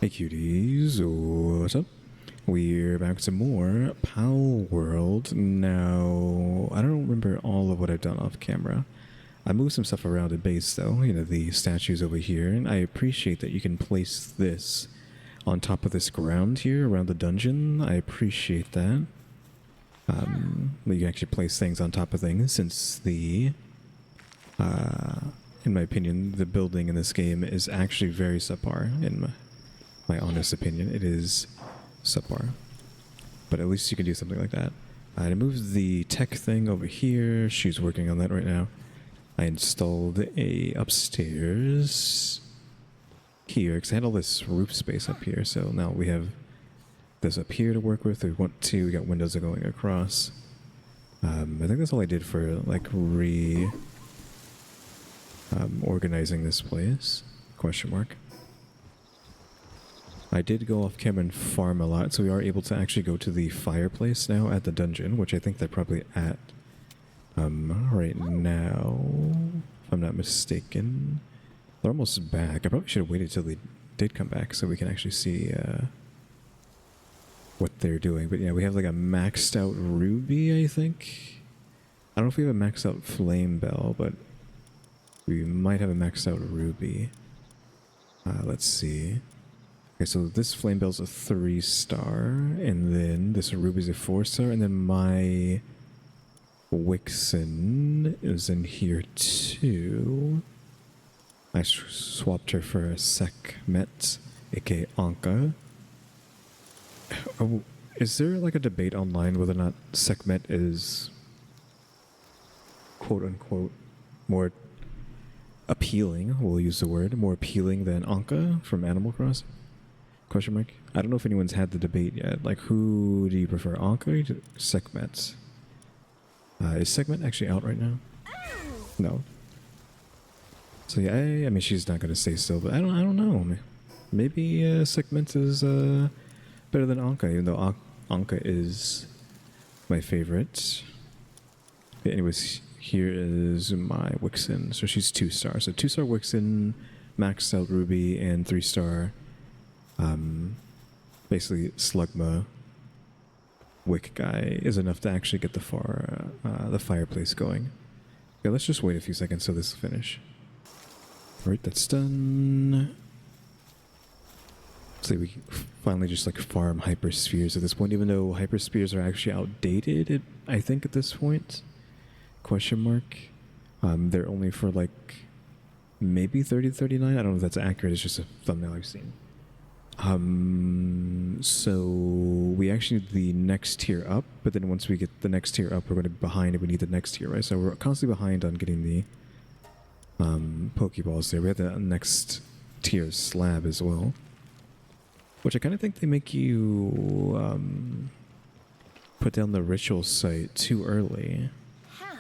Hey cuties, what's up? We're back with some more Palworld. Now, I don't remember all of what I've done off camera. I moved some stuff around at base though, you know, the statues over here, and I appreciate that you can place this on top of this ground here around the dungeon. I appreciate that. You can actually place things on top of things since the, in my opinion, the building in this game is actually very subpar in my honest opinion. It is subpar. But at least you can do something like that. I moved the tech thing over here. She's working on that right now. I installed a upstairs here because I had all this roof space up here. So now we have this up here to work with. We got windows going across. I think that's all I did for like organizing this place. Question mark. I did go off camera and farm a lot, so we are able to actually go to the fireplace now at the dungeon, which I think they're probably at right now, if I'm not mistaken. They're almost back. I probably should have waited till they did come back so we can actually see what they're doing. But yeah, we have like a maxed out ruby, I think. I don't know if we have a maxed out flame bell, but we might have a maxed out ruby. Let's see. Okay, so this flame bell's a 3-star, and then this ruby's a 4-star, and then my Wixen is in here too. I swapped her for a Sekhmet, aka Anka. Oh, is there like a debate online whether or not Sekhmet is quote unquote more appealing, we'll use the word, more appealing than Anka from Animal Crossing? Question mark. I don't know if anyone's had the debate yet. Like, who do you prefer, Anka or Sekhmet? Is Sekhmet actually out right now? No. So yeah, I mean, she's not gonna stay still, but I don't know. Maybe Sekhmet is better than Anka, even though Anka is my favorite. Okay, anyways, here is my Wixen. So she's 2-star. So 2-star Wixen, maxed out ruby, and 3-star. Basically Slugma Wick guy is enough to actually get the fireplace going. Okay, let's just wait a few seconds so this will finish. Alright, that's done. So we finally just like farm hyperspheres at this point, even though hyperspheres are actually outdated, I think at this point. Question mark. They're only for like maybe 30 to 39. I don't know if that's accurate, it's just a thumbnail I've seen. So we actually need the next tier up, but then once we get the next tier up, we're going to be behind and we need the next tier, right? So we're constantly behind on getting the Pokeballs there. We have the next tier slab as well, which I kind of think they make you put down the ritual site too early. How?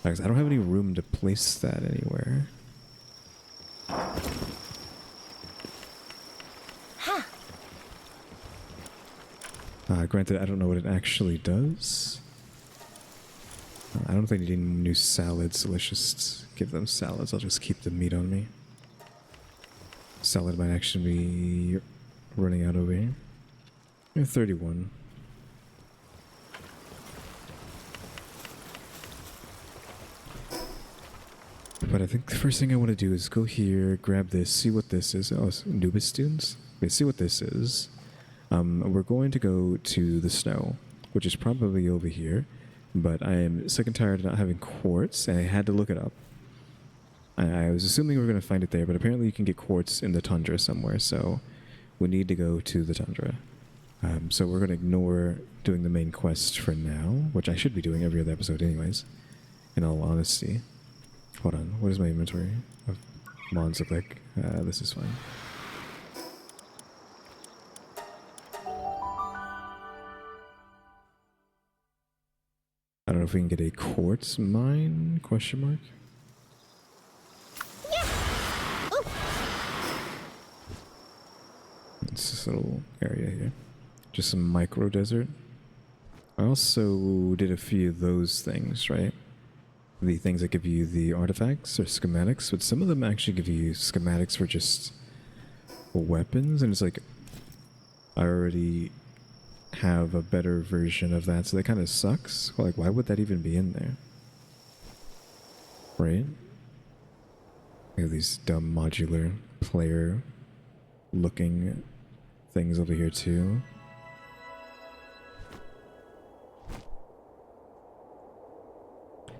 Because I don't have any room to place that anywhere. Granted, I don't know what it actually does. I don't think they need any new salads, so let's just give them salads. I'll just keep the meat on me. Salad might actually be running out over here. 31. But I think the first thing I want to do is go here, grab this, see what this is. Oh, it's Nubis students? Okay, see what this is. We're going to go to the snow, which is probably over here, but I am sick and tired of not having quartz, and I had to look it up. I was assuming we were going to find it there, but apparently you can get quartz in the tundra somewhere, so we need to go to the tundra. So we're going to ignore doing the main quest for now, which I should be doing every other episode anyways, in all honesty. Hold on, what does my inventory of mons look like? This is fine. I don't know if we can get a quartz mine? Question mark. Yeah. It's this little area here. Just some micro desert. I also did a few of those things, right? The things that give you the artifacts or schematics, but some of them actually give you schematics for just weapons, and it's like I already have a better version of that, so that kind of sucks. Like, why would that even be in there? Right? We have these dumb modular player looking things over here too.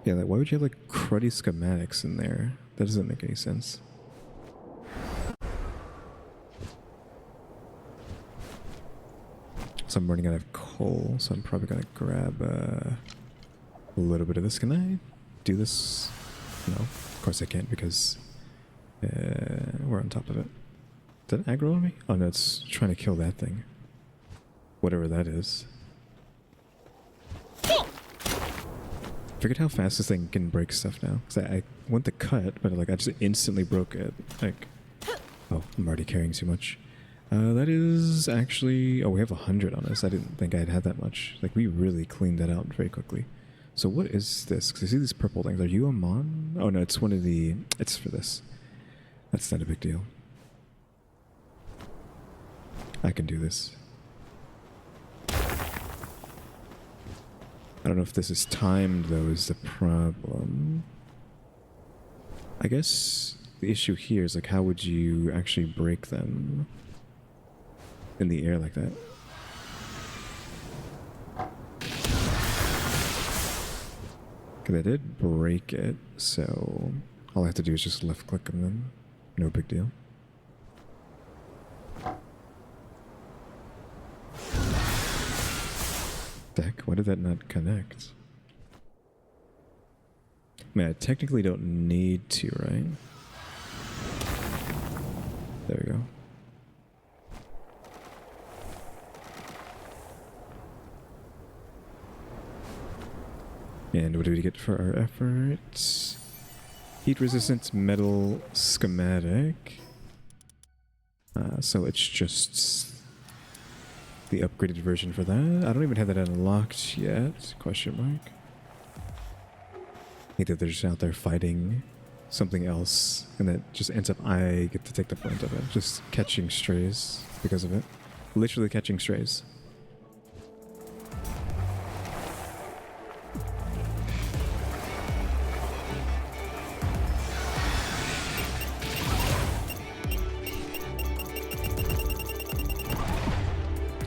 Yeah, like, why would you have like cruddy schematics in there? That doesn't make any sense. So I'm running out of coal, so I'm probably gonna grab a little bit of this. Can I do this? No, of course I can't because we're on top of it. Did it aggro on me? Oh no, it's trying to kill that thing. Whatever that is. Figured how fast this thing can break stuff now. Cause I went to cut, but like I just instantly broke it. Like, oh, I'm already carrying too much. That is actually... Oh, we have 100 on us. I didn't think I'd had that much. Like, we really cleaned that out very quickly. So what is this? Because I see these purple things. Are you a mon? Oh, no, it's one of the... It's for this. That's not a big deal. I can do this. I don't know if this is timed, though, is the problem. I guess the issue here is, like, how would you actually break them in the air like that? Because I did break it, so all I have to do is just left click them. No big deal. Heck, why did that not connect? I mean, I technically don't need to, right? There we go. And what do we get for our efforts? Heat resistant metal schematic. So it's just the upgraded version for that. I don't even have that unlocked yet. Question mark. Either they're just out there fighting something else, and that just ends up I get to take the brunt of it. Just catching strays because of it. Literally catching strays.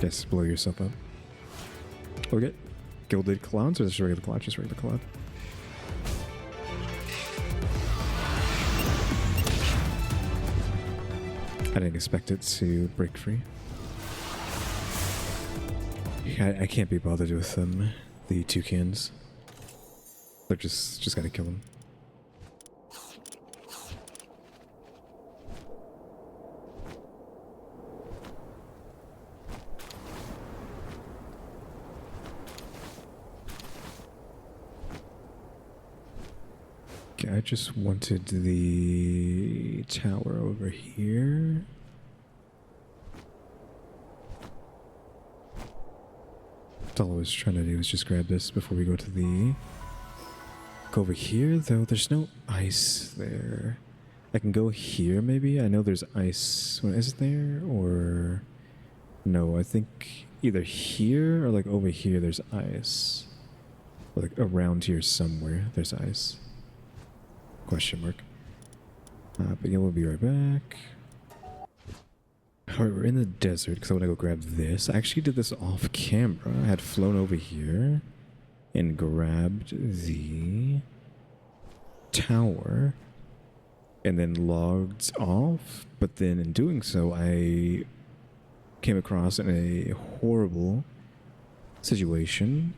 Yes, blow yourself up. Oh, we get gilded clouds or just regular cloud? Just regular cloud. I didn't expect it to break free. I can't be bothered with them. The toucans. They're just gotta kill them. I just wanted the tower over here. That's all I was trying to do is just grab this before we go to the... Go over here, though. There's no ice there. I can go here, maybe? I know there's ice. Is it there? Or... No, I think either here or like over here there's ice. Or like around here somewhere there's ice. Question mark. But yeah, we'll be right back. Alright, we're in the desert because I want to go grab this. I actually did this off camera. I had flown over here and grabbed the tower and then logged off. But then in doing so, I came across in a horrible situation.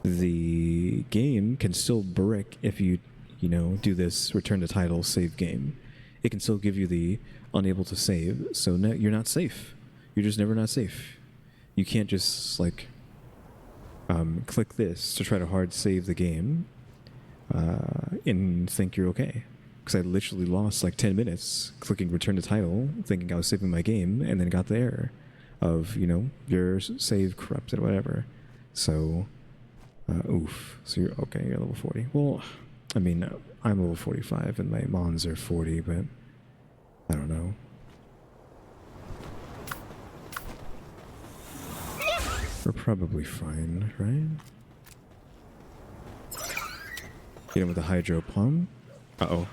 The game can still brick if you do this return to title save game. It can still give you the unable to save, so you're not safe. You're just never not safe. You can't just like click this to try to hard save the game and think you're okay. Because I literally lost like 10 minutes clicking return to title, thinking I was saving my game, and then got the error of your save corrupted, whatever. So. Oof. So you're okay, you're level 40. Well, I mean, I'm level 45 and my mons are 40, but I don't know. We're probably fine, right? Hit him with the hydro pump. Uh-oh.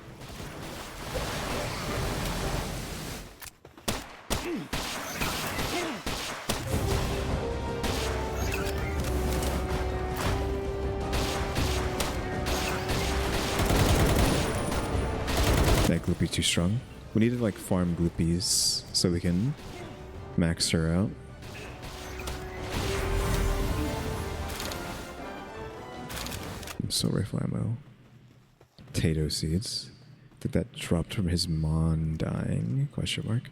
That Gloopy too strong. We need to like farm Gloopies so we can max her out. Soul rifle ammo. Potato seeds. I think that dropped from his Mon dying? Question mark.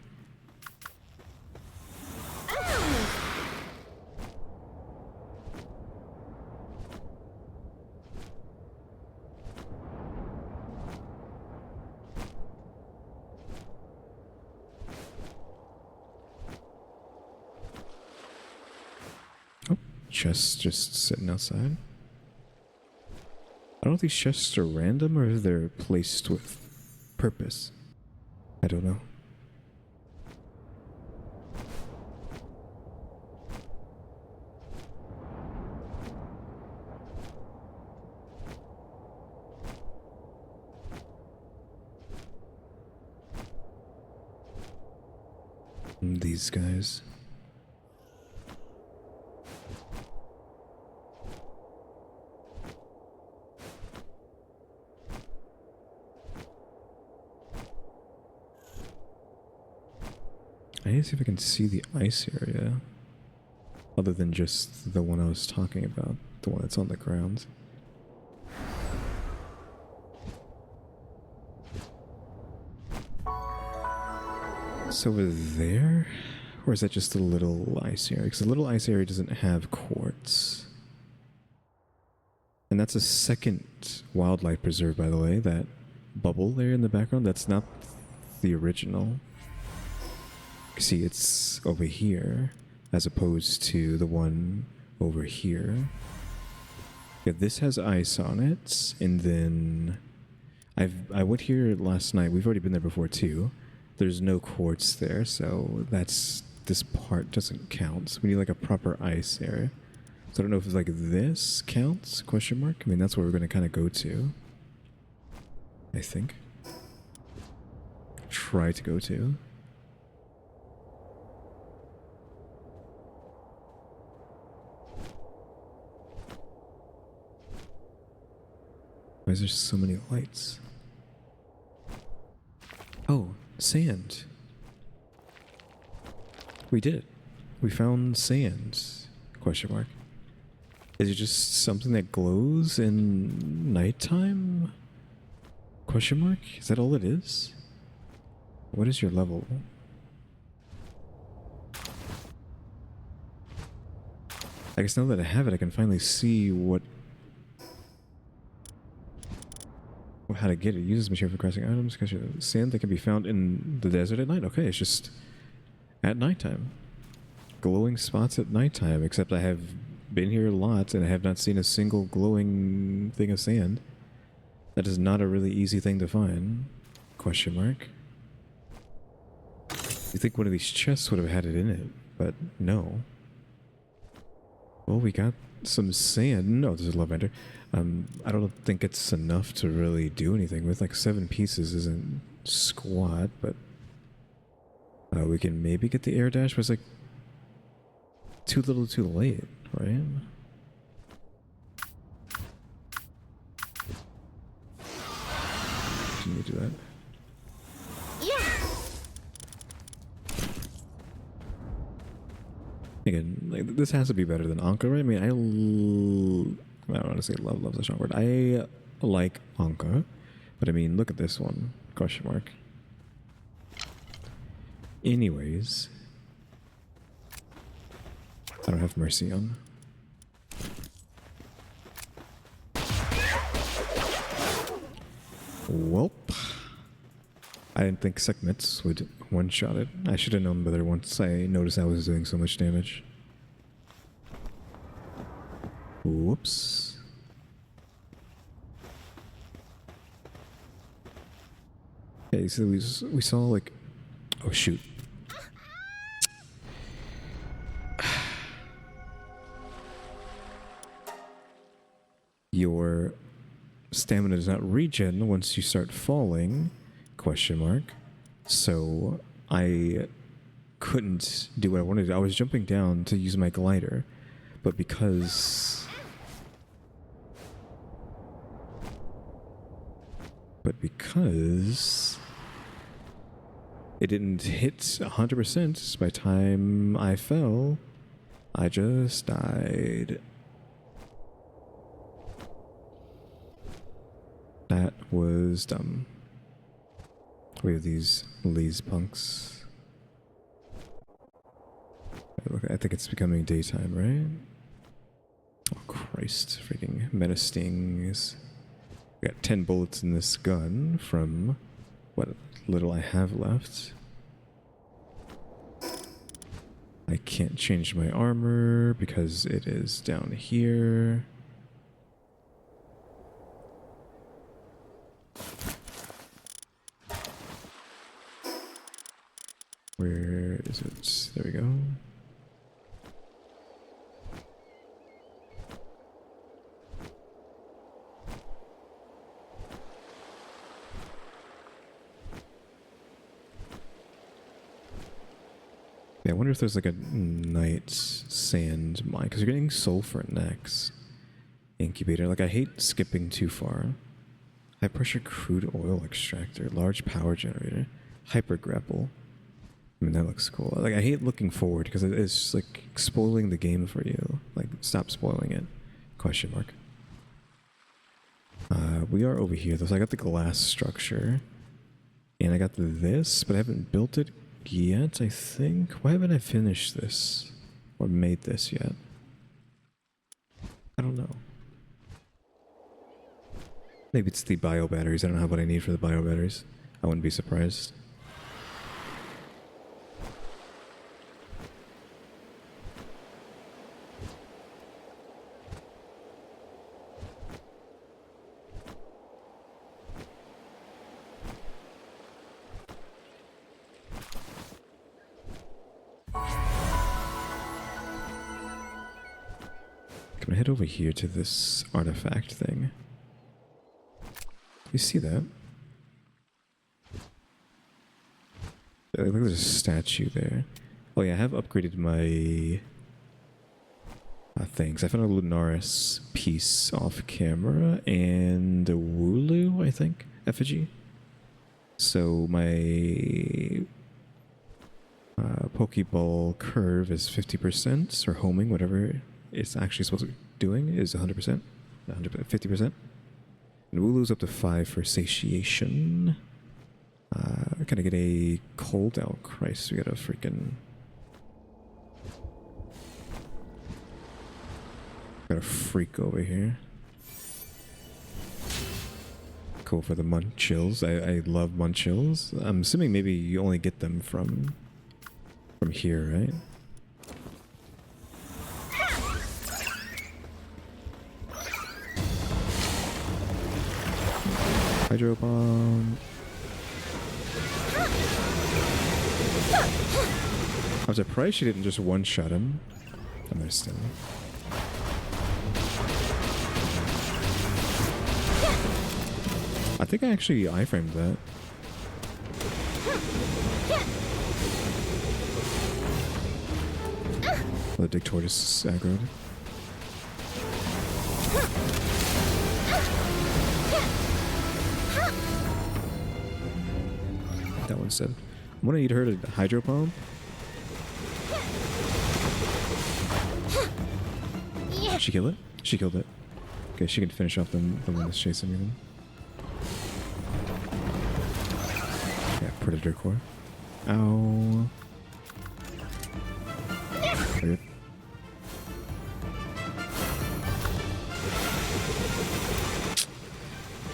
Oh, chests just sitting outside. I don't know if these chests are random or if they're placed with purpose. I don't know. These guys. I need to see if I can see the ice area. Other than just the one I was talking about. The one that's on the ground. It's over there? Or is that just a little ice area? Because the little ice area doesn't have quartz. And that's a second wildlife preserve, by the way. That bubble there in the background, that's not the original. See, it's over here as opposed to the one over here. Yeah, this has ice on it, and then I went here last night. We've already been there before too. There's no quartz there, so this part doesn't count. So we need like a proper ice area. So I don't know if it's like this counts? Question mark. I mean, that's where we're going to kind of go to. I think. Try to go to. Why is there so many lights? Oh, sand. We did it. We found sand. Question mark. Is it just something that glows in nighttime? Question mark? Is that all it is? What is your level? I guess now that I have it, I can finally see how to get it. Uses material for crafting items. Sand that can be found in the desert at night. Okay, it's just at nighttime. Glowing spots at nighttime, except I have been here lots and I have not seen a single glowing thing of sand. That is not a really easy thing to find. Question mark. You think one of these chests would have had it in it, but no. Well, we got some sand. No, this is lavender. I don't think it's enough to really do anything with. Like 7 pieces isn't squat, but we can maybe get the air dash, but it's like too little too late, right? Can you do that? Yeah. Again, like, this has to be better than Anka, right? I mean, I don't want to say love's a strong word. I like Anka, but I mean, look at this one. Question mark. Anyways, I don't have mercy on. Welp. I didn't think Sekhmet's would one-shot it. I should have known better once I noticed I was doing so much damage. Whoops. Okay, so we saw like... Oh, shoot. your stamina does not regen once you start falling, question mark. So I couldn't do what I wanted to do. I was jumping down to use my glider, but because it didn't hit 100% by the time I fell, I just died. That was dumb. We have these punks. I think it's becoming daytime, right? Oh Christ, freaking meta stings. I got 10 bullets in this gun from what little I have left. I can't change my armor because it is down here. Where is it? There we go. Yeah, I wonder if there's like a night sand mine, because you're getting sulfur next. Incubator. Like, I hate skipping too far. High pressure crude oil extractor. Large power generator. Hyper grapple. I mean, that looks cool. Like, I hate looking forward because it's like spoiling the game for you. Like, stop spoiling it. Question mark. We are over here though. So I got the glass structure. And I got this, but I haven't built it yet, I think. Why haven't I finished this? Or made this yet? I don't know. Maybe it's the bio batteries. I don't know what I need for the bio batteries. I wouldn't be surprised. Can I head over here to this artifact thing? You see that? Look, there's a statue there. Oh yeah, I have upgraded my things. I found a Lunaris piece off camera and a Wooloo, I think, effigy. So my Pokeball curve is 50%, or homing, whatever it's actually supposed to be doing, is 100%. 50%. And Wooloo's up to 5 for satiation. Can I get a cold? Oh, Christ, we got a freaking... Got a freak over here. Cool for the Munchills. I love Munchills. I'm assuming maybe you only get them from here, right? Hydro bomb. I'm surprised she didn't just one-shot him. I'm gonna stun him. I think I actually iframed that. The Dick Tortoise aggroed. That one said, I'm gonna need her to hydro bomb. She kill it? She killed it. Okay, she can finish off the one that's chasing me then. Yeah, Predator Core. Ow. Weird.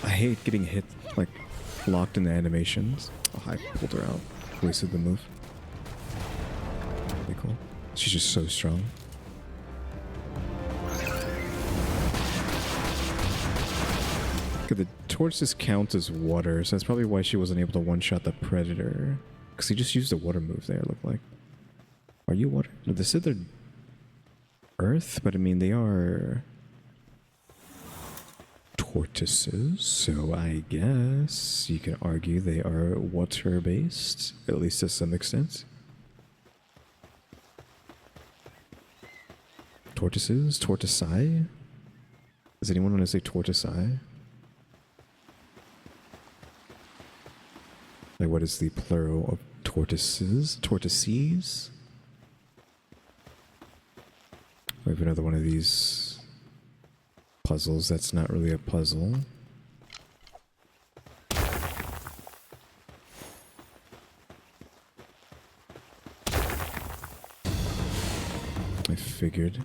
I hate getting hit, like, locked in the animations. Oh, I pulled her out. Wasted the move. Pretty cool. She's just so strong. Okay, the tortoises count as water, so that's probably why she wasn't able to one-shot the predator. Because he just used a water move there, it looked like. Are you water? No, they said they're earth, but I mean, they are... tortoises, so I guess you can argue they are water-based, at least to some extent. Tortoises? Tortoisei? Does anyone want to say tortoisei? Like, what is the plural of tortoises? Tortoises? We have another one of these puzzles that's not really a puzzle. I figured.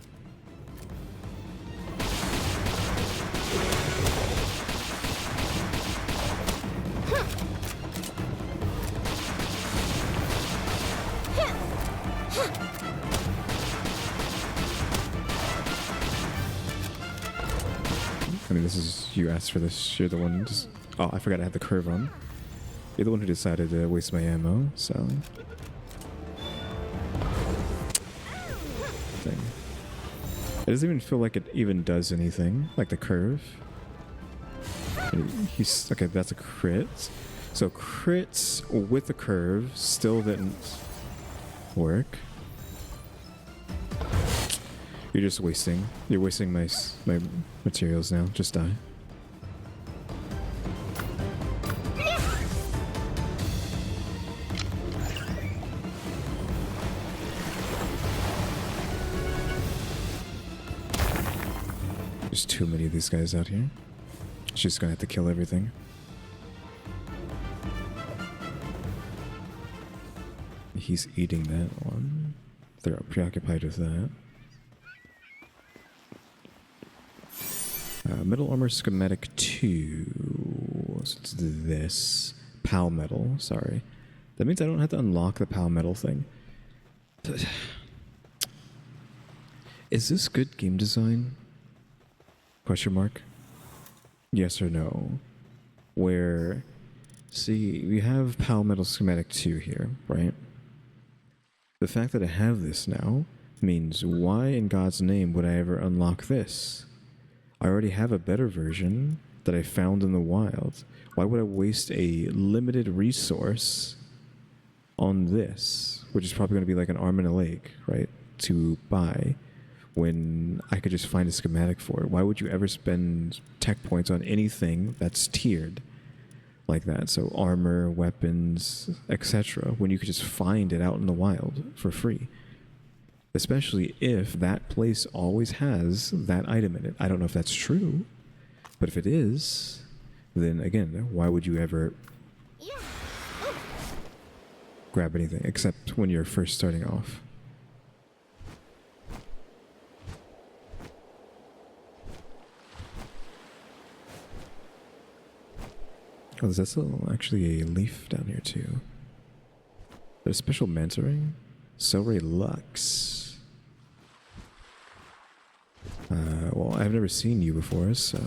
I mean, this is, you asked for this, you're the one just, oh, I forgot I had the curve on. You're the one who decided to waste my ammo, so. Dang. It doesn't even feel like it even does anything, like the curve. He's, okay, that's a crit. So crits with the curve still didn't work. You're just wasting. You're wasting my materials now. Just die. There's too many of these guys out here. She's gonna have to kill everything. He's eating that one. They're preoccupied with that. Metal Armor Schematic 2. So it's this. Pal Metal, sorry. That means I don't have to unlock the Pal Metal thing. Is this good game design? Question mark? Yes or no? Where, see, we have Pal Metal Schematic 2 here, right? The fact that I have this now means why in God's name would I ever unlock this? I already have a better version that I found in the wild. Why would I waste a limited resource on this, which is probably going to be like an arm and a leg, right, to buy, when I could just find a schematic for it? Why would you ever spend tech points on anything that's tiered like that? So armor, weapons, etc., when you could just find it out in the wild for free. Especially if that place always has that item in it. I don't know if that's true, but if it is, then again, why would you ever grab anything except when you're first starting off? Oh, there's still actually a leaf down here too. There's special mentoring. Celery Lux. Well, I've never seen you before, so...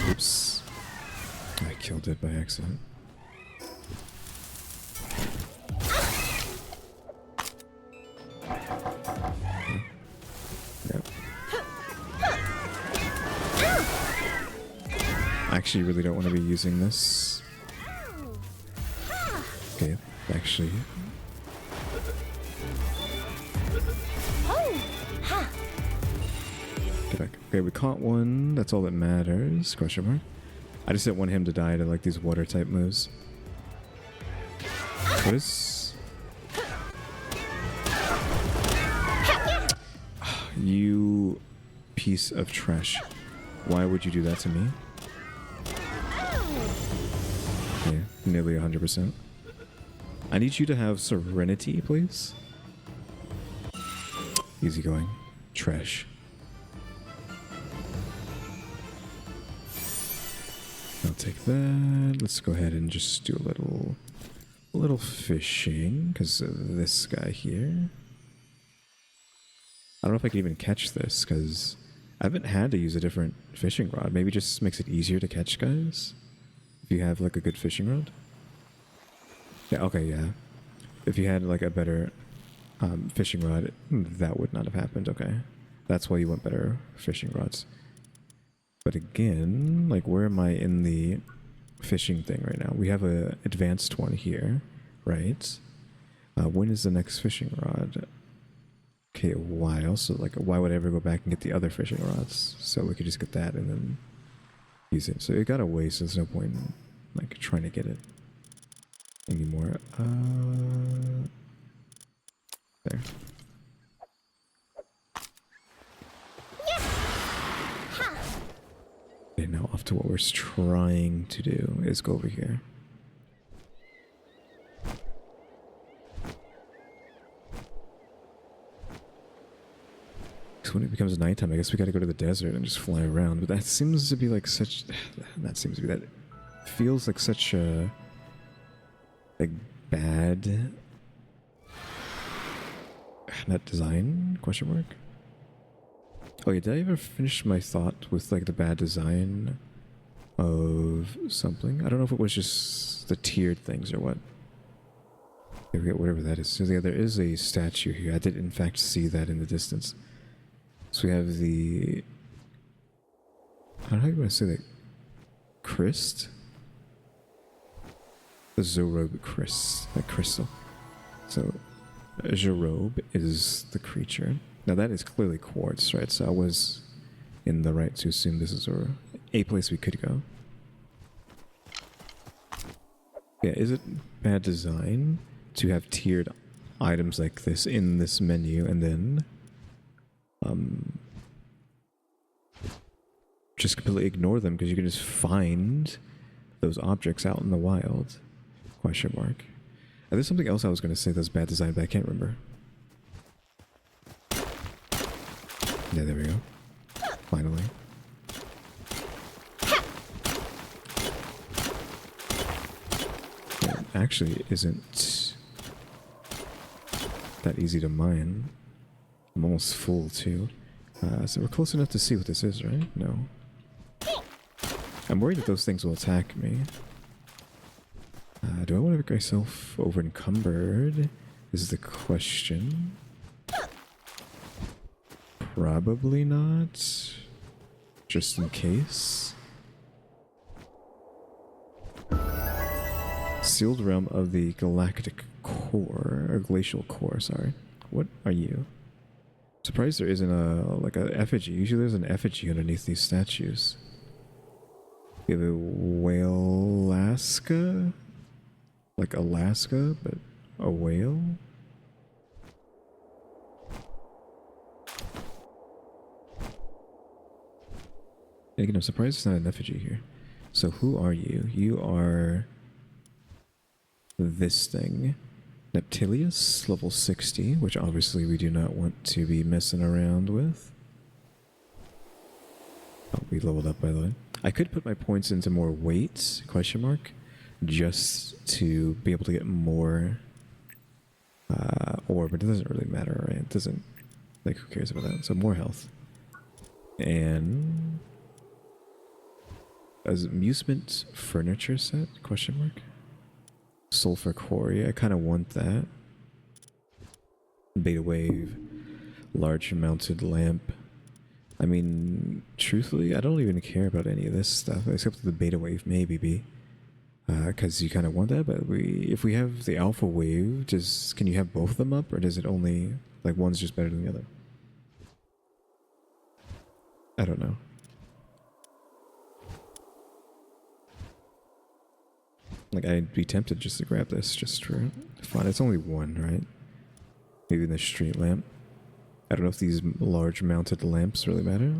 Oops. I killed it by accident. Yep. I actually really don't want to be using this. Okay, actually... Get back. Okay, we caught one. That's all that matters. Question mark. I just didn't want him to die to like these water type moves. What is... You piece of trash. Why would you do that to me? Okay, nearly 100%. I need you to have serenity, please. Easy going. Trash. I'll take that. Let's go ahead and just do a little fishing, because of this guy here. I don't know if I can even catch this, because I haven't had to use a different fishing rod. Maybe it just makes it easier to catch guys if you have like a good fishing rod. Yeah, okay, yeah. If you had like a better fishing rod, that would not have happened. Okay. That's why you want better fishing rods. But again, like, where am I in the fishing thing right now? We have a advanced one here, right? When is the next fishing rod? Okay, a while. So, like, why would I ever go back and get the other fishing rods? So we could just get that and then use it. So it got away, so there's no point in, like, trying to get it anymore. There. Okay, now off to what we're trying to do is go over here. So when it becomes nighttime, I guess we gotta go to the desert and just fly around. But that seems to be like such... that feels like such a... like, bad... not design? Question mark? Oh yeah, did I ever finish my thought with like the bad design of something? I don't know if it was just the tiered things or what. I forget whatever that is. So yeah, there is a statue here. I did in fact see that in the distance. So we have the... I don't know how you want to say that. Christ? The Zorobe Christ. Like crystal. So... Zorobe is the creature. Now that is clearly quartz, right? So I was in the right to assume this is a place we could go. Yeah, is it bad design to have tiered items like this in this menu and then just completely ignore them because you can just find those objects out in the wild? Question mark. There's something else I was going to say that's bad design, but I can't remember. Yeah, there we go. Finally. Yeah, it actually isn't that easy to mine. I'm almost full, too. So we're close enough to see what this is, right? No. I'm worried that those things will attack me. Do I want to make myself over encumbered? Is the question. Probably not. Just in case. Sealed realm of the galactic core, or glacial core, sorry. What are you? Surprised there isn't a effigy. Usually there's an effigy underneath these statues. We have a whale-Alaska? Like Alaska, but a whale? Again, I'm surprised it's not an effigy here. So who are you? You are this thing. Neptilius, level 60, which obviously we do not want to be messing around with. Oh, we leveled up, by the way. I could put my points into more weight, question mark, just to be able to get more ore, but it doesn't really matter, right? It doesn't, like, who cares about that? So more health. And as amusement furniture set, question mark? Sulfur quarry, I kind of want that. Beta wave, large mounted lamp. I mean, truthfully, I don't even care about any of this stuff, except the beta wave maybe be. Because you kind of want that, but if we have the alpha wave, can you have both of them up, or does it only, like, one's just better than the other? I don't know. Like, I'd be tempted just to grab this just for fun. It's only one, right? Maybe the street lamp. I don't know if these large mounted lamps really matter.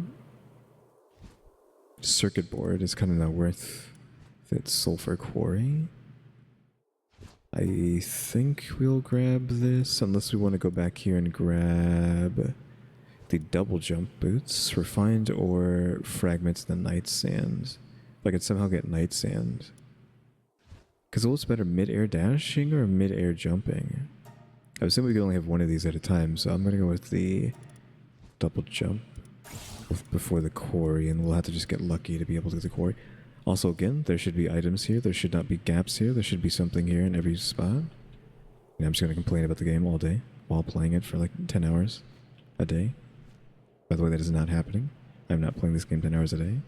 Circuit board is kind of not worth it. Sulfur quarry. I think we'll grab this, unless we want to go back here and grab the double jump boots. Refined ore, fragments, the night sand. If I could somehow get night sand. Because what's better, mid-air dashing or mid-air jumping? I was saying we could only have one of these at a time, so I'm going to go with the double jump before the quarry, and we'll have to just get lucky to be able to get the quarry. Also, again, there should be items here. There should not be gaps here. There should be something here in every spot. Yeah, I'm just going to complain about the game all day while playing it for like 10 hours a day. By the way, that is not happening. I'm not playing this game 10 hours a day.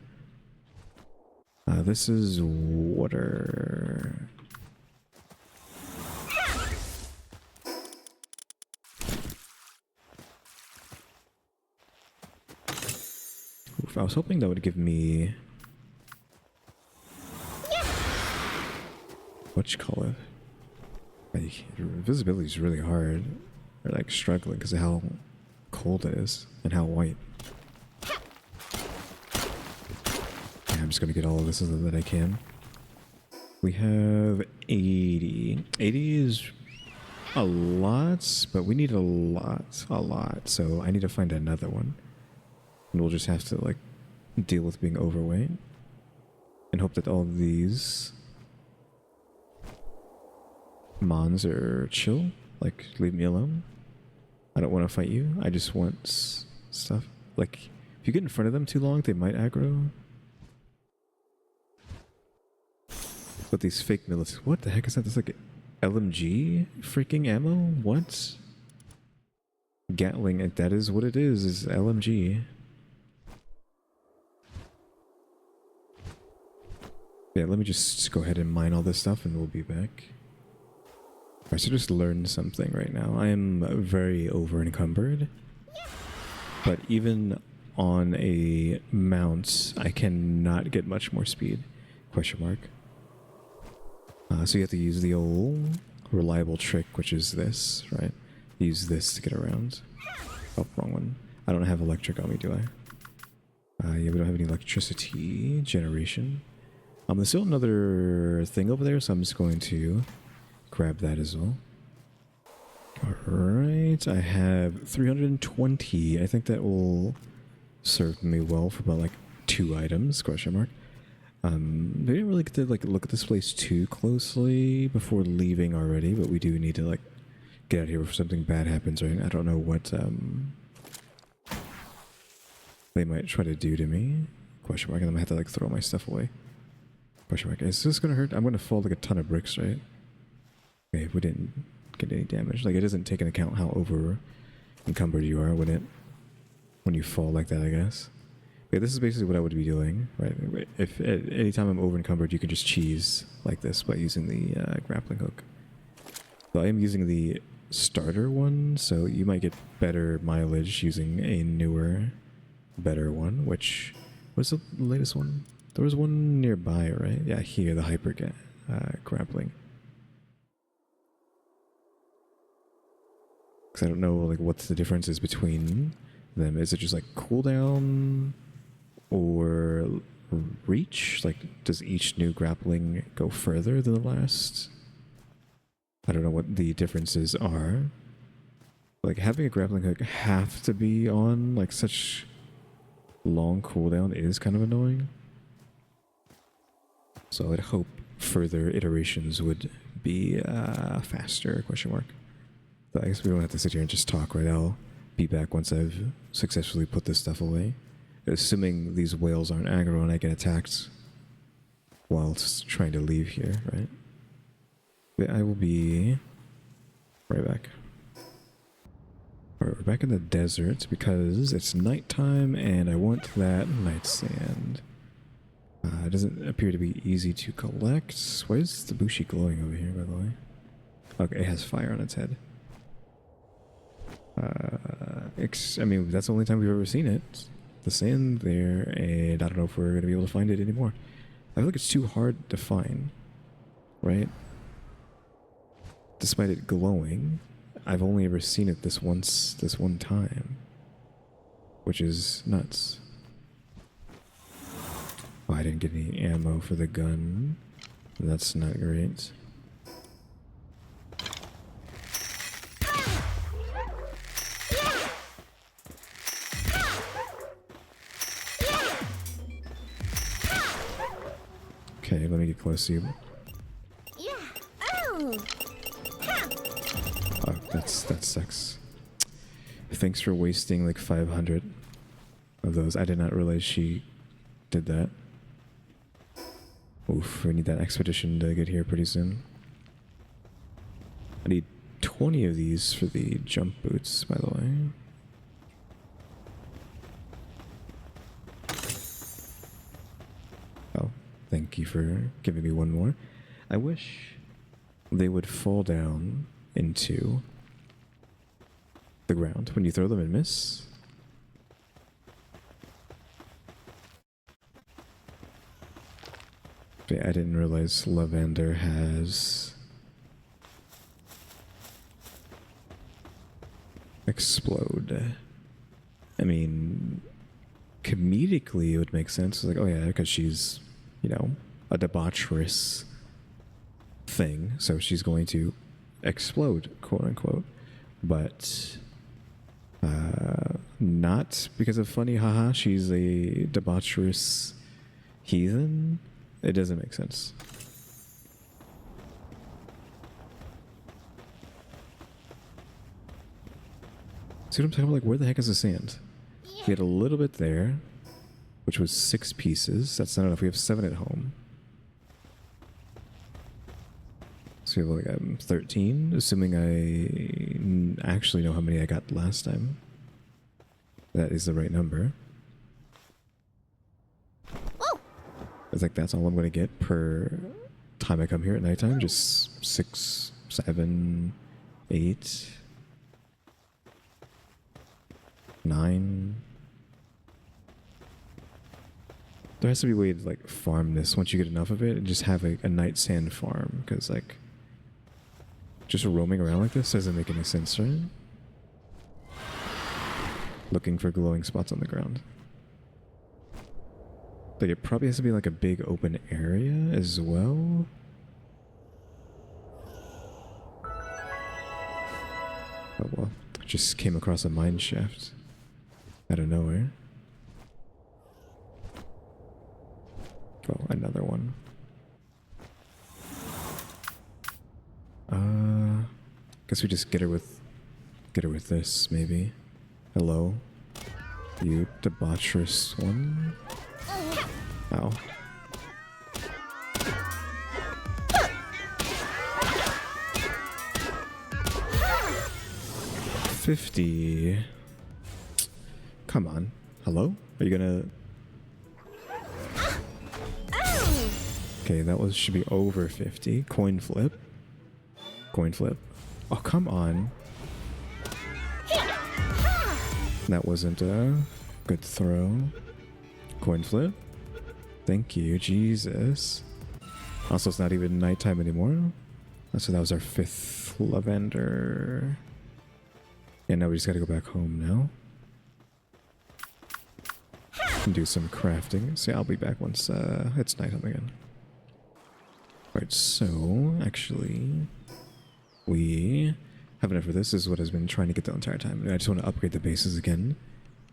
This is water. Oof, I was hoping that would give me... whatchamacallit? Like, visibility is really hard. Or like struggling because of how cold it is and how white. Yeah, I'm just gonna get all of this that I can. We have 80. 80 is a lot, but we need a lot. So I need to find another one. And we'll just have to like deal with being overweight. And hope that all of these mons are chill. Like, leave me alone. I don't want to fight you. I just want stuff. Like, if you get in front of them too long, they might aggro. But these fake military... What the heck is that? That's like LMG freaking ammo? What? Gatling, that is what it is LMG. Yeah, let me just go ahead and mine all this stuff and we'll be back. I should just learn something right now. I am very over encumbered. But even on a mount, I cannot get much more speed. Question mark. So you have to use the old reliable trick, which is this, right? Use this to get around. Oh, wrong one. I don't have electric on me, do I? Yeah, we don't have any electricity generation. There's still another thing over there, so I'm just going to grab that as well. Alright, I have 320. I think that will serve me well for about like 2 items, question mark. We didn't really get to like look at this place too closely before leaving already, but we do need to like get out of here before something bad happens, right? I don't know what they might try to do to me. Question mark, and I'm gonna have to like throw my stuff away. Question mark, is this gonna hurt? I'm gonna fall like a ton of bricks, right? Okay, we didn't get any damage. Like, it doesn't take into account how over encumbered you are when you fall like that, I guess. Yeah, this is basically what I would be doing, right? If at any time I'm over encumbered, you can just cheese like this by using the grappling hook. So I am using the starter one, so you might get better mileage using a newer, better one. Which was the latest one? There was one nearby, right? Yeah, here, the hyper grappling. Because I don't know like what the difference is between them. Is it just like cooldown or reach? Like, does each new grappling go further than the last? I don't know what the differences are. Like, having a grappling hook have to be on like such long cooldown is kind of annoying. So I'd hope further iterations would be faster, question mark. But I guess we don't have to sit here and just talk, right? I'll be back once I've successfully put this stuff away. Assuming these whales aren't aggro and I get attacked whilst trying to leave here, right? But I will be right back. Alright, we're back in the desert because it's nighttime and I want that night sand. It doesn't appear to be easy to collect. Why is the bushi glowing over here, by the way? Okay, it has fire on its head. I mean, that's the only time we've ever seen it. The sand there, and I don't know if we're going to be able to find it anymore. I feel like it's too hard to find, right? Despite it glowing, I've only ever seen it this one time, which is nuts. Oh, I didn't get any ammo for the gun. That's not great. Okay, let me get close to you. Oh, that sucks. Thanks for wasting like 500 of those. I did not realize she did that. Oof, we need that expedition to get here pretty soon. I need 20 of these for the jump boots, by the way. Thank you for giving me one more. I wish they would fall down into the ground when you throw them and miss. But yeah, I didn't realize lavender has explode. I mean, comedically it would make sense. It's like, oh yeah, because she's, you know, a debaucherous thing, so she's going to explode, quote unquote. But not because of funny haha, she's a debaucherous heathen. It doesn't make sense. See what I'm talking about? Like, where the heck is the sand? We had a little bit there, which was 6 pieces. That's not enough. We have 7 at home. So we have like 13, assuming I actually know how many I got last time. That is the right number. Whoa. I think that's all I'm going to get per time I come here at nighttime. Just 6, 7, 8, 9. There has to be a way to like farm this once you get enough of it and just have a night sand farm, because like just roaming around like this doesn't make any sense, right? Looking for glowing spots on the ground. Like it probably has to be like a big open area as well. Oh well, just came across a mine shaft out of nowhere. Oh, another one. Guess we just get her with this, maybe. Hello, you debaucherous one. Ow. $50. Come on. Hello? Are you gonna... Okay, that should be over 50. Coin flip. Coin flip. Oh, come on. That wasn't a good throw. Coin flip. Thank you, Jesus. Also, it's not even nighttime anymore. So that was our 5th lavender. And now we just gotta go back home now. And do some crafting. So yeah, I'll be back once it's nighttime again. Right, so actually we have enough for this. This is what I've been trying to get the entire time. I just want to upgrade the bases again.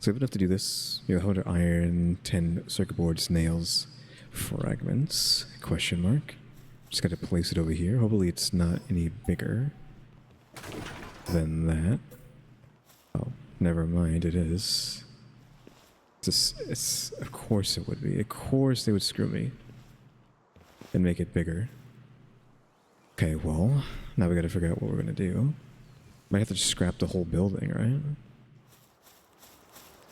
So we have enough to do this. You know, 100 iron, 10 circuit boards, nails, fragments, question mark. Just got to place it over here. Hopefully it's not any bigger than that. Oh, never mind, it is. It's of course it would be. Of course they would screw me and make it bigger. Okay, well, now we gotta figure out what we're gonna do. Might have to just scrap the whole building, right?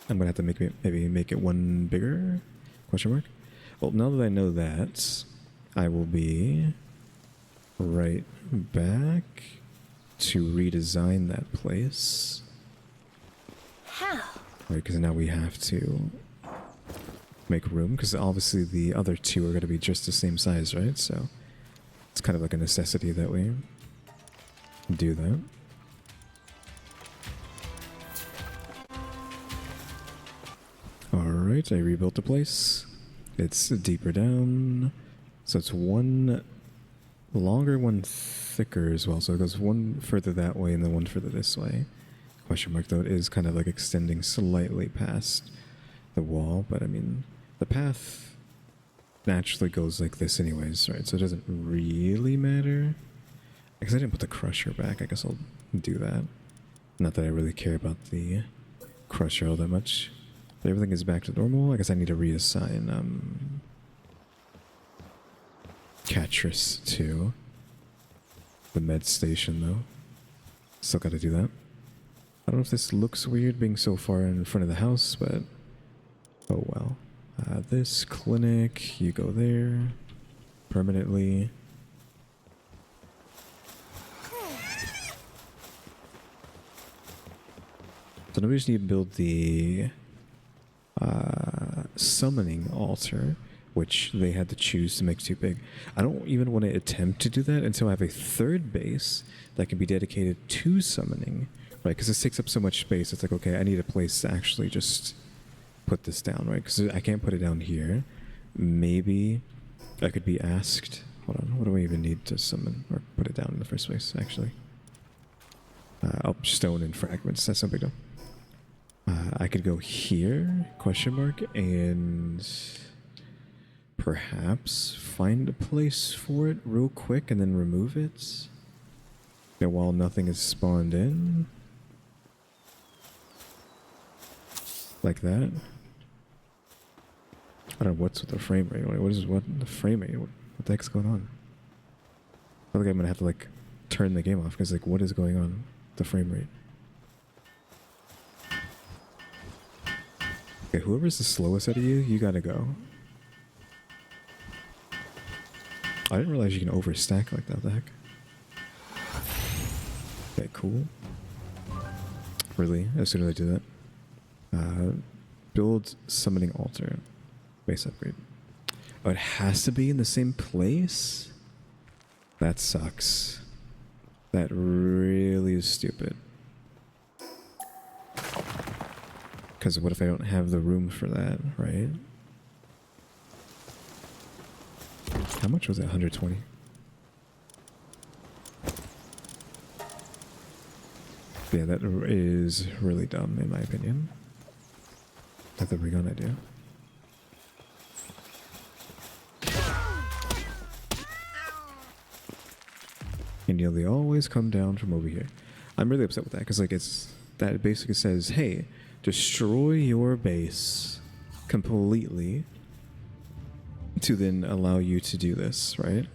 I'm gonna have to maybe make it one bigger? Question mark? Well, now that I know that, I will be right back to redesign that place. How? Right, because now we have to make room, because obviously the other 2 are going to be just the same size, right? So it's kind of like a necessity that we do that. Alright, I rebuilt the place. It's deeper down. So it's one longer, one thicker as well. So it goes one further that way and then one further this way. Question mark, though, it is kind of like extending slightly past the wall, but I mean, the path naturally goes like this anyways, right? So it doesn't really matter. Because I didn't put the crusher back, I guess I'll do that. Not that I really care about the crusher all that much. But everything is back to normal. I guess I need to reassign Catrice to the med station, though. Still gotta do that. I don't know if this looks weird being so far in front of the house, but oh well. This clinic, you go there permanently. So now we just need to build the summoning altar, which they had to choose to make too big. I don't even want to attempt to do that until I have a third base that can be dedicated to summoning, right? Because this takes up so much space. It's like, okay, I need a place to actually just put this down, right? Because I can't put it down here. Maybe I could be asked. Hold on, what do I even need to summon or put it down in the first place, actually? Oh, stone and fragments. That's no big deal. I could go here, question mark, and perhaps find a place for it real quick and then remove it. You know, while nothing is spawned in. Like that. I don't know what's with the frame rate. What the frame rate? What the heck's going on? I feel like I'm gonna have to like turn the game off because like what is going on? The frame rate. Okay, whoever's the slowest out of you, you gotta go. I didn't realize you can overstack like that. What the heck? Okay, cool. Really? As soon as I do that. Build summoning altar. Base upgrade. Oh, it has to be in the same place? That sucks. That really is stupid. Because what if I don't have the room for that, right? How much was it? 120? Yeah, that is really dumb in my opinion. Not the recon idea. And you know, they always come down from over here. I'm really upset with that because like that basically says, hey, destroy your base completely to then allow you to do this, right?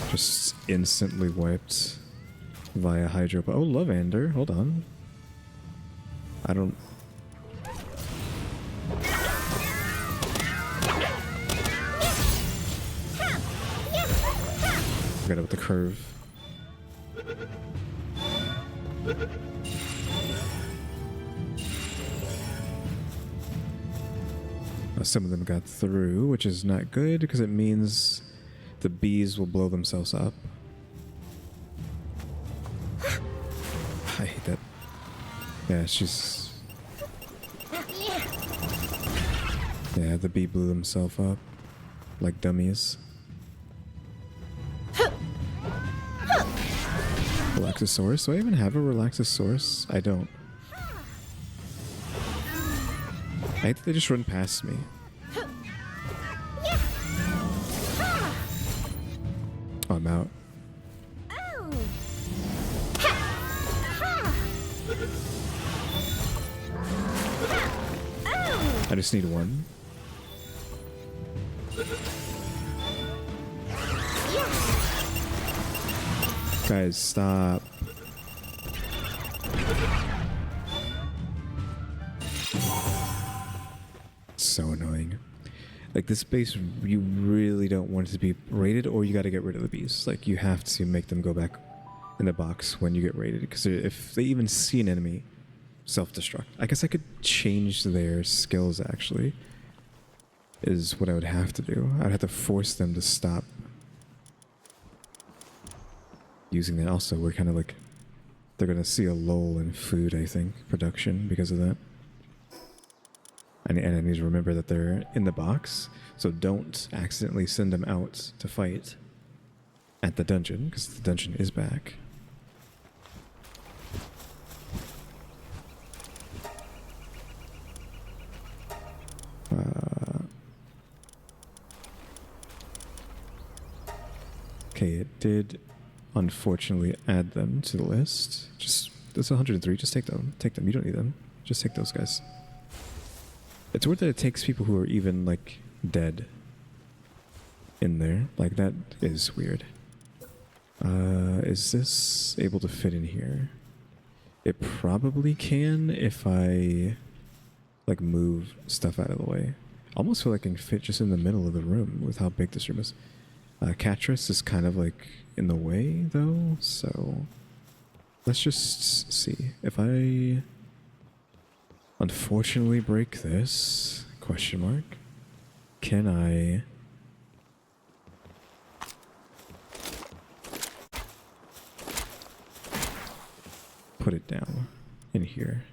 Just instantly wiped via Hydro. Oh, Lovander, hold on. I don't... Forgot about the curve. Some of them got through, which is not good because it means the bees will blow themselves up. I hate that. Yeah, she's... Yeah, the bee blew themselves up like dummies. Relaxosaurus? Do I even have a Relaxosaurus? I don't. I think they just run past me. Oh, I'm out. I just need one. Guys, stop. So annoying. Like this base, you really don't want it to be raided, or you got to get rid of the bees. Like you have to make them go back in the box when you get raided, because if they even see an enemy, self-destruct. I guess I could change their skills actually, is what I would have to do. I would have to force them to stop using that. Also, we're kind of like, they're going to see a lull in food, I think, production because of that. And I need to remember that they're in the box, so don't accidentally send them out to fight at the dungeon, because the dungeon is back. Okay, it did unfortunately add them to the list. Just, that's 103, just take them. Take them, you don't need them. Just take those guys. It's weird that it takes people who are even, like, dead in there. Like, that is weird. is this able to fit in here? It probably can if I like move stuff out of the way. Almost feel like I can fit just in the middle of the room with how big this room is. Catress is kind of like in the way though, so let's just see. If I unfortunately break this, question mark, can I put it down in here?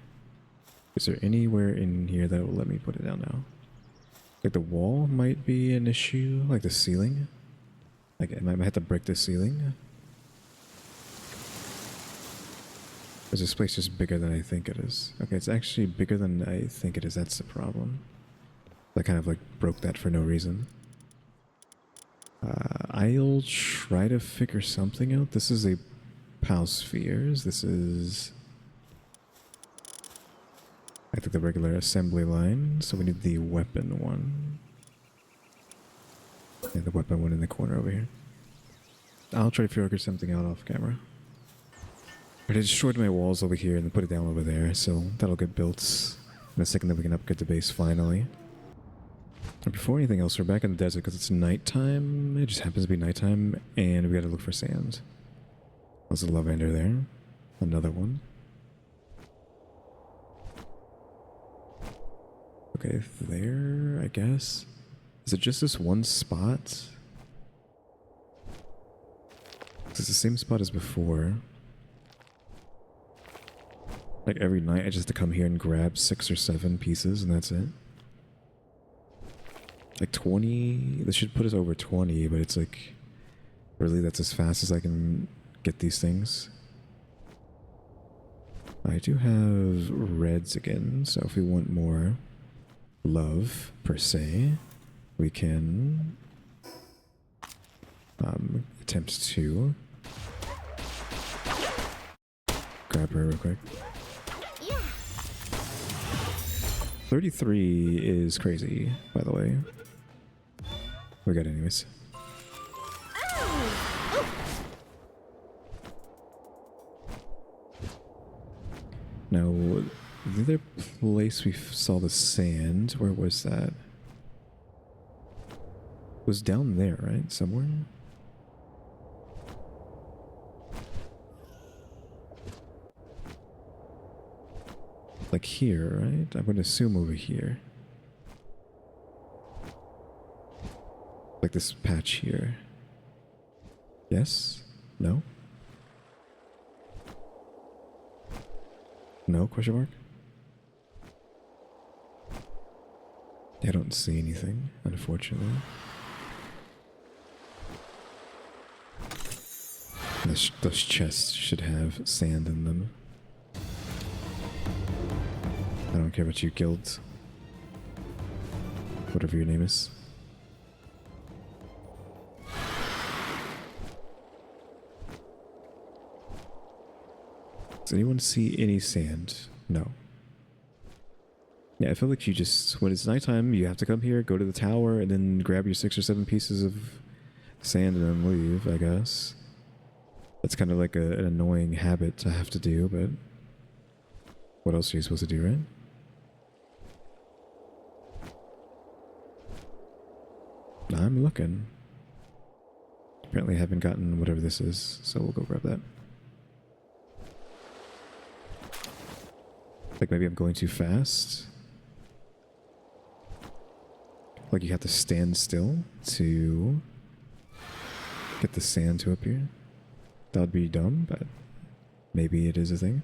Is there anywhere in here that will let me put it down now? Like the wall might be an issue, like the ceiling. Like I might have to break the ceiling. Is this place just bigger than I think it is? Okay, it's actually bigger than I think it is. That's the problem. I kind of like broke that for no reason. I'll try to figure something out. This is a Pal Spheres. This is, I think, the regular assembly line. So we need the weapon one. And the weapon one in the corner over here. I'll try to figure something out off camera. But I destroyed my walls over here and then put it down over there, so that'll get built in a second. That we can upgrade the base finally. And before anything else, we're back in the desert because it's nighttime. It just happens to be nighttime, and we gotta look for sand. There's a lavender there. Another one. Okay, there, I guess. Is it just this one spot? It's the same spot as before. Like every night I just have to come here and grab 6 or 7 pieces and that's it. Like 20, this should put us over 20, but it's like, really that's as fast as I can get these things. I do have reds again, so if we want more love, per se, we can attempt to grab her real quick. 33 is crazy, by the way. We got it anyways. Now, the other place we saw the sand, where was that? It was down there, right? Somewhere? Like here, right? I'm going to assume over here. Like this patch here. Yes? No? No? Question mark? I don't see anything, unfortunately. Those chests should have sand in them. I don't care about you, guilds. Whatever your name is. Does anyone see any sand? No. Yeah, I feel like you just, when it's nighttime, you have to come here, go to the tower, and then grab your 6 or 7 pieces of sand and then leave, I guess. That's kind of like an annoying habit to have to do, but what else are you supposed to do, right? I'm looking. Apparently I haven't gotten whatever this is, so we'll go grab that. Like maybe I'm going too fast. Like you have to stand still to get the sand to appear. That would be dumb, but maybe it is a thing.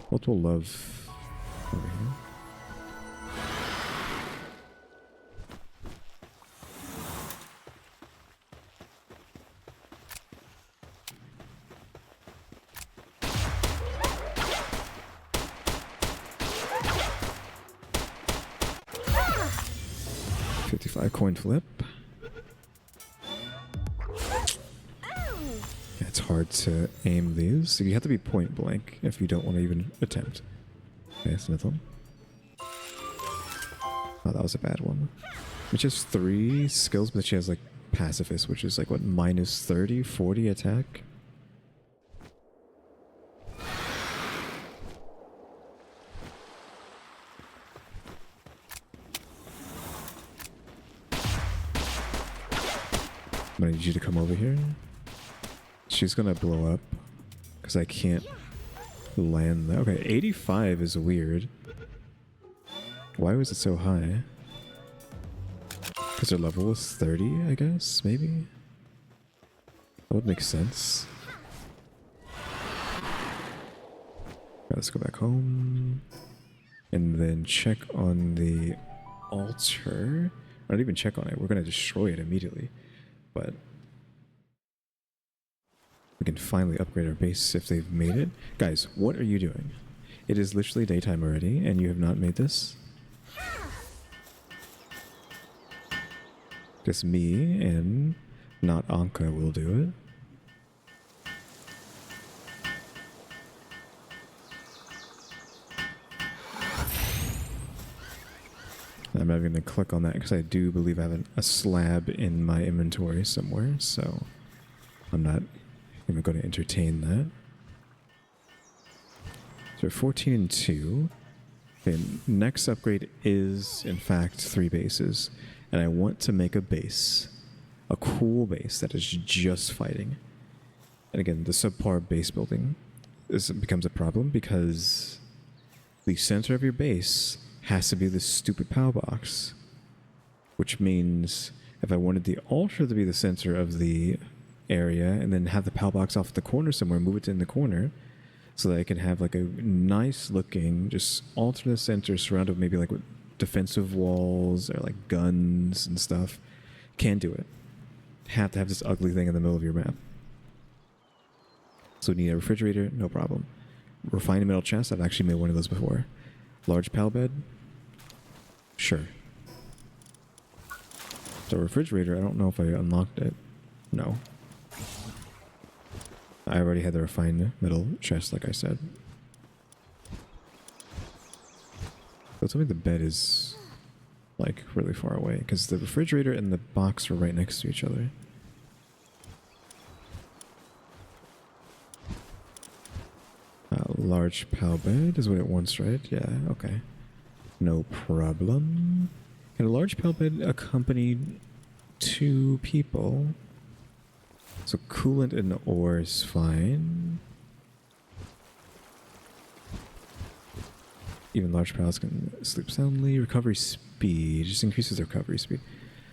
Multiple love over here. Coin flip. Yeah, it's hard to aim these. So you have to be point blank if you don't want to even attempt. Okay, Smith one. Oh, that was a bad one. She has 3 skills, but she has like pacifist, which is like what, minus 30, 40 attack. I'm gonna need you to come over here. She's gonna blow up because I can't land that. Okay, 85 is weird. Why was it so high? Because her level was 30, I guess, maybe? That would make sense. Right, let's go back home. And then check on the altar. I don't even check on it. We're going to destroy it immediately. But we can finally upgrade our base if they've made it. Guys, what are you doing? It is literally daytime already, and you have not made this? Just me and not Anka will do it. I'm not even going to click on that because I do believe I have a slab in my inventory somewhere, so I'm not even going to entertain that. So 14 and 2. Okay, next upgrade is, in fact, 3 bases. And I want to make a base, a cool base that is just fighting. And again, the subpar base building becomes a problem because the center of your base has to be this stupid POW box. Which means if I wanted the altar to be the center of the area and then have the POW box off the corner somewhere, move it in the corner, so that I can have like a nice looking, just altar in the center surrounded with maybe like with defensive walls or like guns and stuff. Can't do it. Have to have this ugly thing in the middle of your map. So we need a refrigerator, no problem. Refined metal chest, I've actually made one of those before. Large pal bed, sure. So refrigerator, I don't know if I unlocked it. No. I already had the refined metal chest, like I said. So tell me the bed is like really far away because the refrigerator and the box are right next to each other. Large POW bed is what it wants, right? Yeah, okay. No problem. And a large POW bed accompanied 2 people. So coolant and ore is fine. Even large pals can sleep soundly. Recovery speed just increases their recovery speed.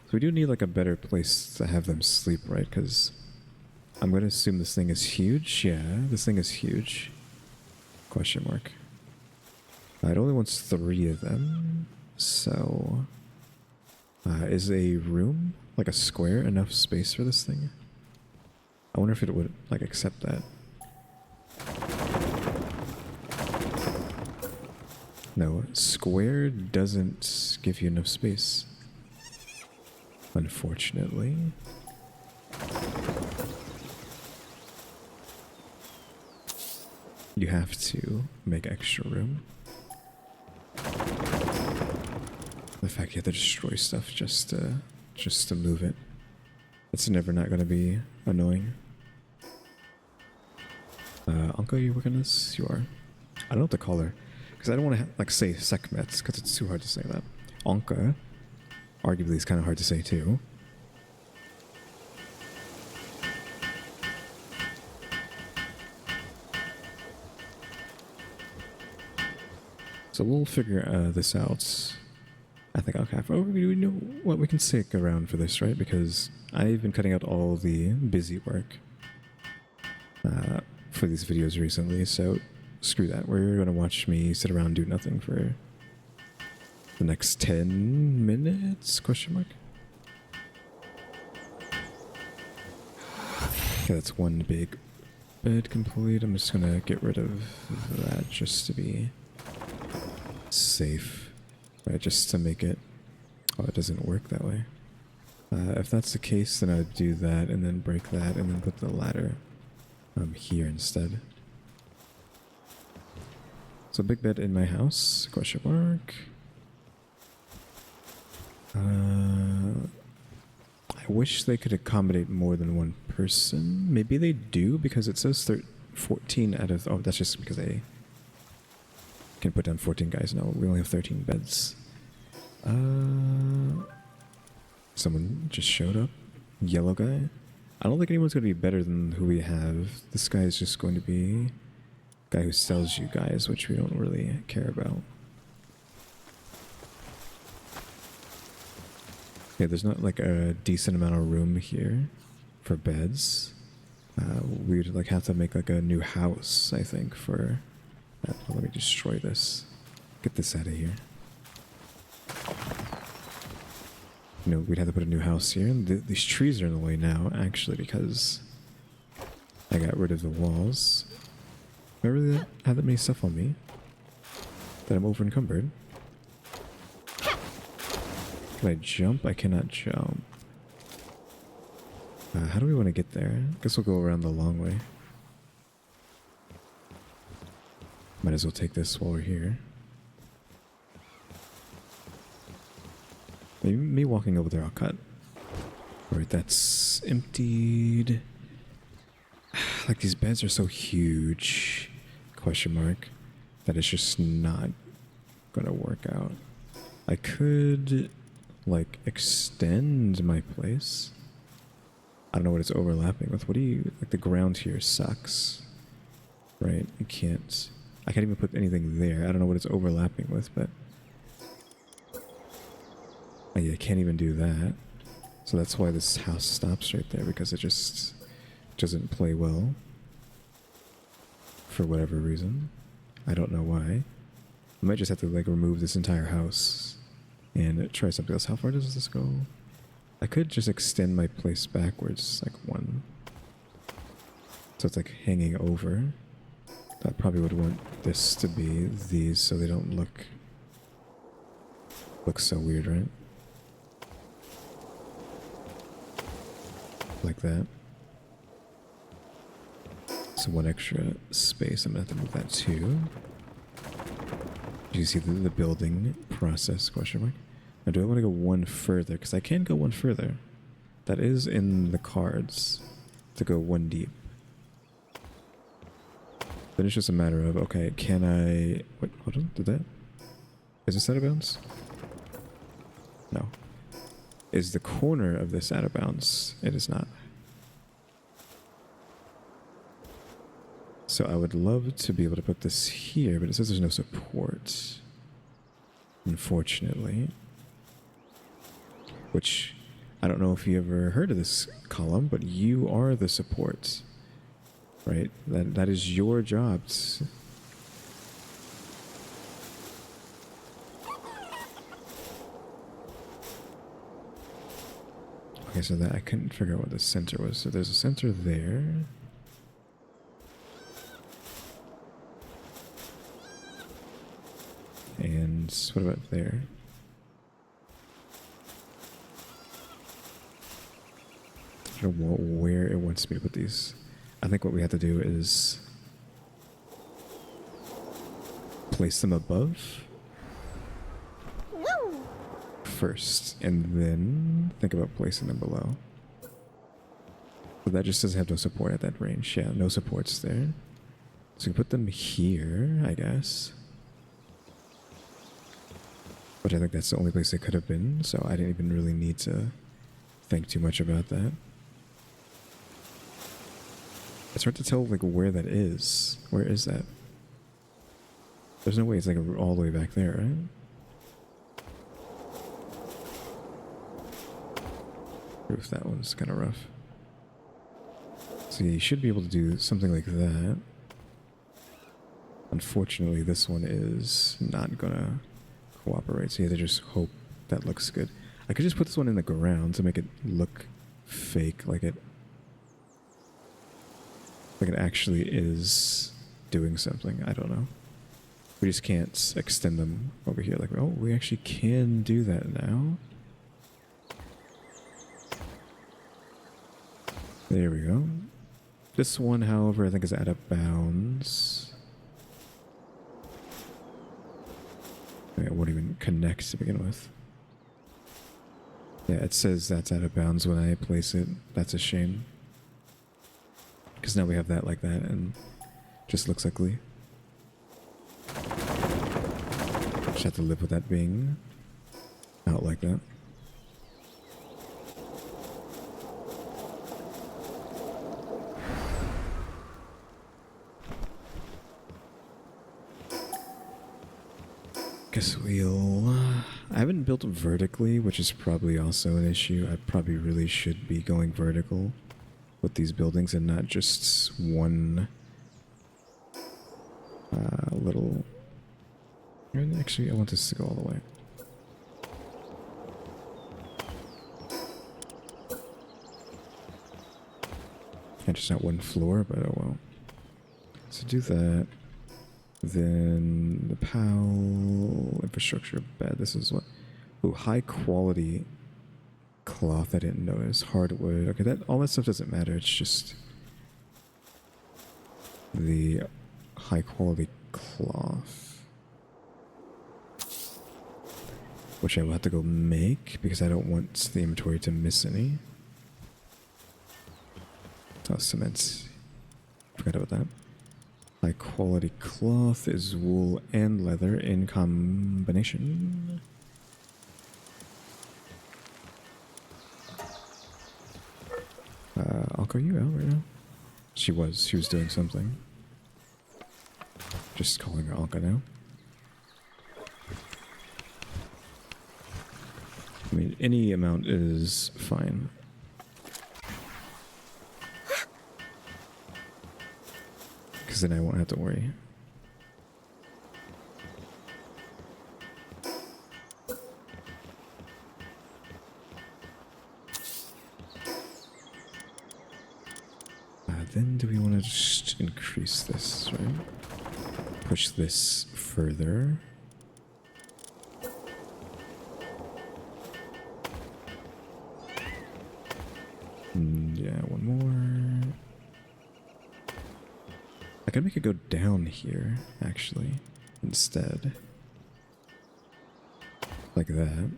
So we do need like a better place to have them sleep, right? Because I'm going to assume this thing is huge. Yeah, this thing is huge. Question mark. It only wants 3 of them. So is a room, like a square, enough space for this thing? I wonder if it would like accept that. No, square doesn't give you enough space. Unfortunately. You have to make extra room. The fact you have to destroy stuff just to move it. It's never not going to be annoying. Anka, you working this? You are. I don't know what to call her. Because I don't want to like say Sekhmet, because it's too hard to say that. Anka, arguably, is kind of hard to say too. So we'll figure this out. I think I'll have. Oh, we know what we can stick around for this, right? Because I've been cutting out all the busy work for these videos recently, so screw that. We're going to watch me sit around and do nothing for the next 10 minutes? Question mark. Okay, that's one big bed complete. I'm just going to get rid of that just to be safe. Right, just to make it... Oh, it doesn't work that way. If that's the case, then I'd do that and then break that and then put the ladder here instead. So big bed in my house, question mark. I wish they could accommodate more than one person. Maybe they do, because it says 14 out of... Oh, that's just because they can put down 14 guys now. We only have 13 beds. Someone just showed up. Yellow guy. I don't think anyone's going to be better than who we have. This guy is just going to be a guy who sells you guys, which we don't really care about. Yeah, there's not like a decent amount of room here for beds. We'd like have to make like a new house, I think, for that. Let me destroy this. Get this out of here. You know, we'd have to put a new house here. And these trees are in the way now, actually, because I got rid of the walls. I really had that many stuff on me that I'm over encumbered. Can I jump? I cannot jump. How do we want to get there? Guess we'll go around the long way. Might as well take this while we're here. Maybe me walking over there, I'll cut. Alright, that's emptied. Like, these beds are so huge, question mark, that it's just not gonna work out. I could, like, extend my place. I don't know what it's overlapping with. What do you... Like, the ground here sucks. Right? I can't even put anything there. I don't know what it's overlapping with, but... Oh, yeah, I can't even do that. So that's why this house stops right there, because it just doesn't play well. For whatever reason. I don't know why. I might just have to, like, remove this entire house and try something else. How far does this go? I could just extend my place backwards, like one. So it's like hanging over. I probably would want this to be these so they don't look so weird, right? Like that. So one extra space. I'm gonna have to move that too. You see the building process, question mark? Now, do I want to go one further? Because I can go one further. That is in the cards to go one deep. Then it's just a matter of, okay, can I... Wait, hold on, did that... Is this out of bounds? No. Is the corner of this out of bounds? It is not. So I would love to be able to put this here, but it says there's no support. Unfortunately. Which, I don't know if you ever heard of this column, but you are the support. Right? That is your job. Okay, so that I couldn't figure out what the center was. So there's a center there. And what about there? I don't know where it wants me to put these. I think what we have to do is place them above first, and then think about placing them below. But that just doesn't have no support at that range. Yeah, no supports there. So we put them here, I guess. But I think that's the only place they could have been, so I didn't even really need to think too much about that. It's hard to tell, like, where that is. Where is that? There's no way it's, like, all the way back there, right? Oof, that one's kind of rough. So you should be able to do something like that. Unfortunately, this one is not gonna cooperate, so you have to just hope that looks good. I could just put this one in the ground to make it look fake, like it actually is doing something. I don't know. We just can't extend them over here. Like, oh, we actually can do that now. There we go. This one, however, I think is out of bounds. It won't even connect to begin with. Yeah, it says that's out of bounds when I place it. That's a shame. Because now we have that like that and just looks ugly. Just have to live with that being out like that. Guess we'll... I haven't built vertically, which is probably also an issue. I probably really should be going vertical with these buildings and not just one little... Actually, I want this to go all the way. And just not one floor, but oh well. So do that. Then the PAL infrastructure bed. This is what? Oh, high quality cloth. I didn't notice. Hardwood. Okay, that all that stuff doesn't matter. It's just the high quality cloth, which I will have to go make because I don't want the inventory to miss any. Oh, cement. Forgot about that. High quality cloth is wool and leather in combination. Alka, are you out right now? She was doing something. Just calling her Alka now. I mean, any amount is fine. Because then I won't have to worry. Then do we want to just increase this, right? Push this further. Yeah, one more. I could make it go down here, actually, instead. Like that.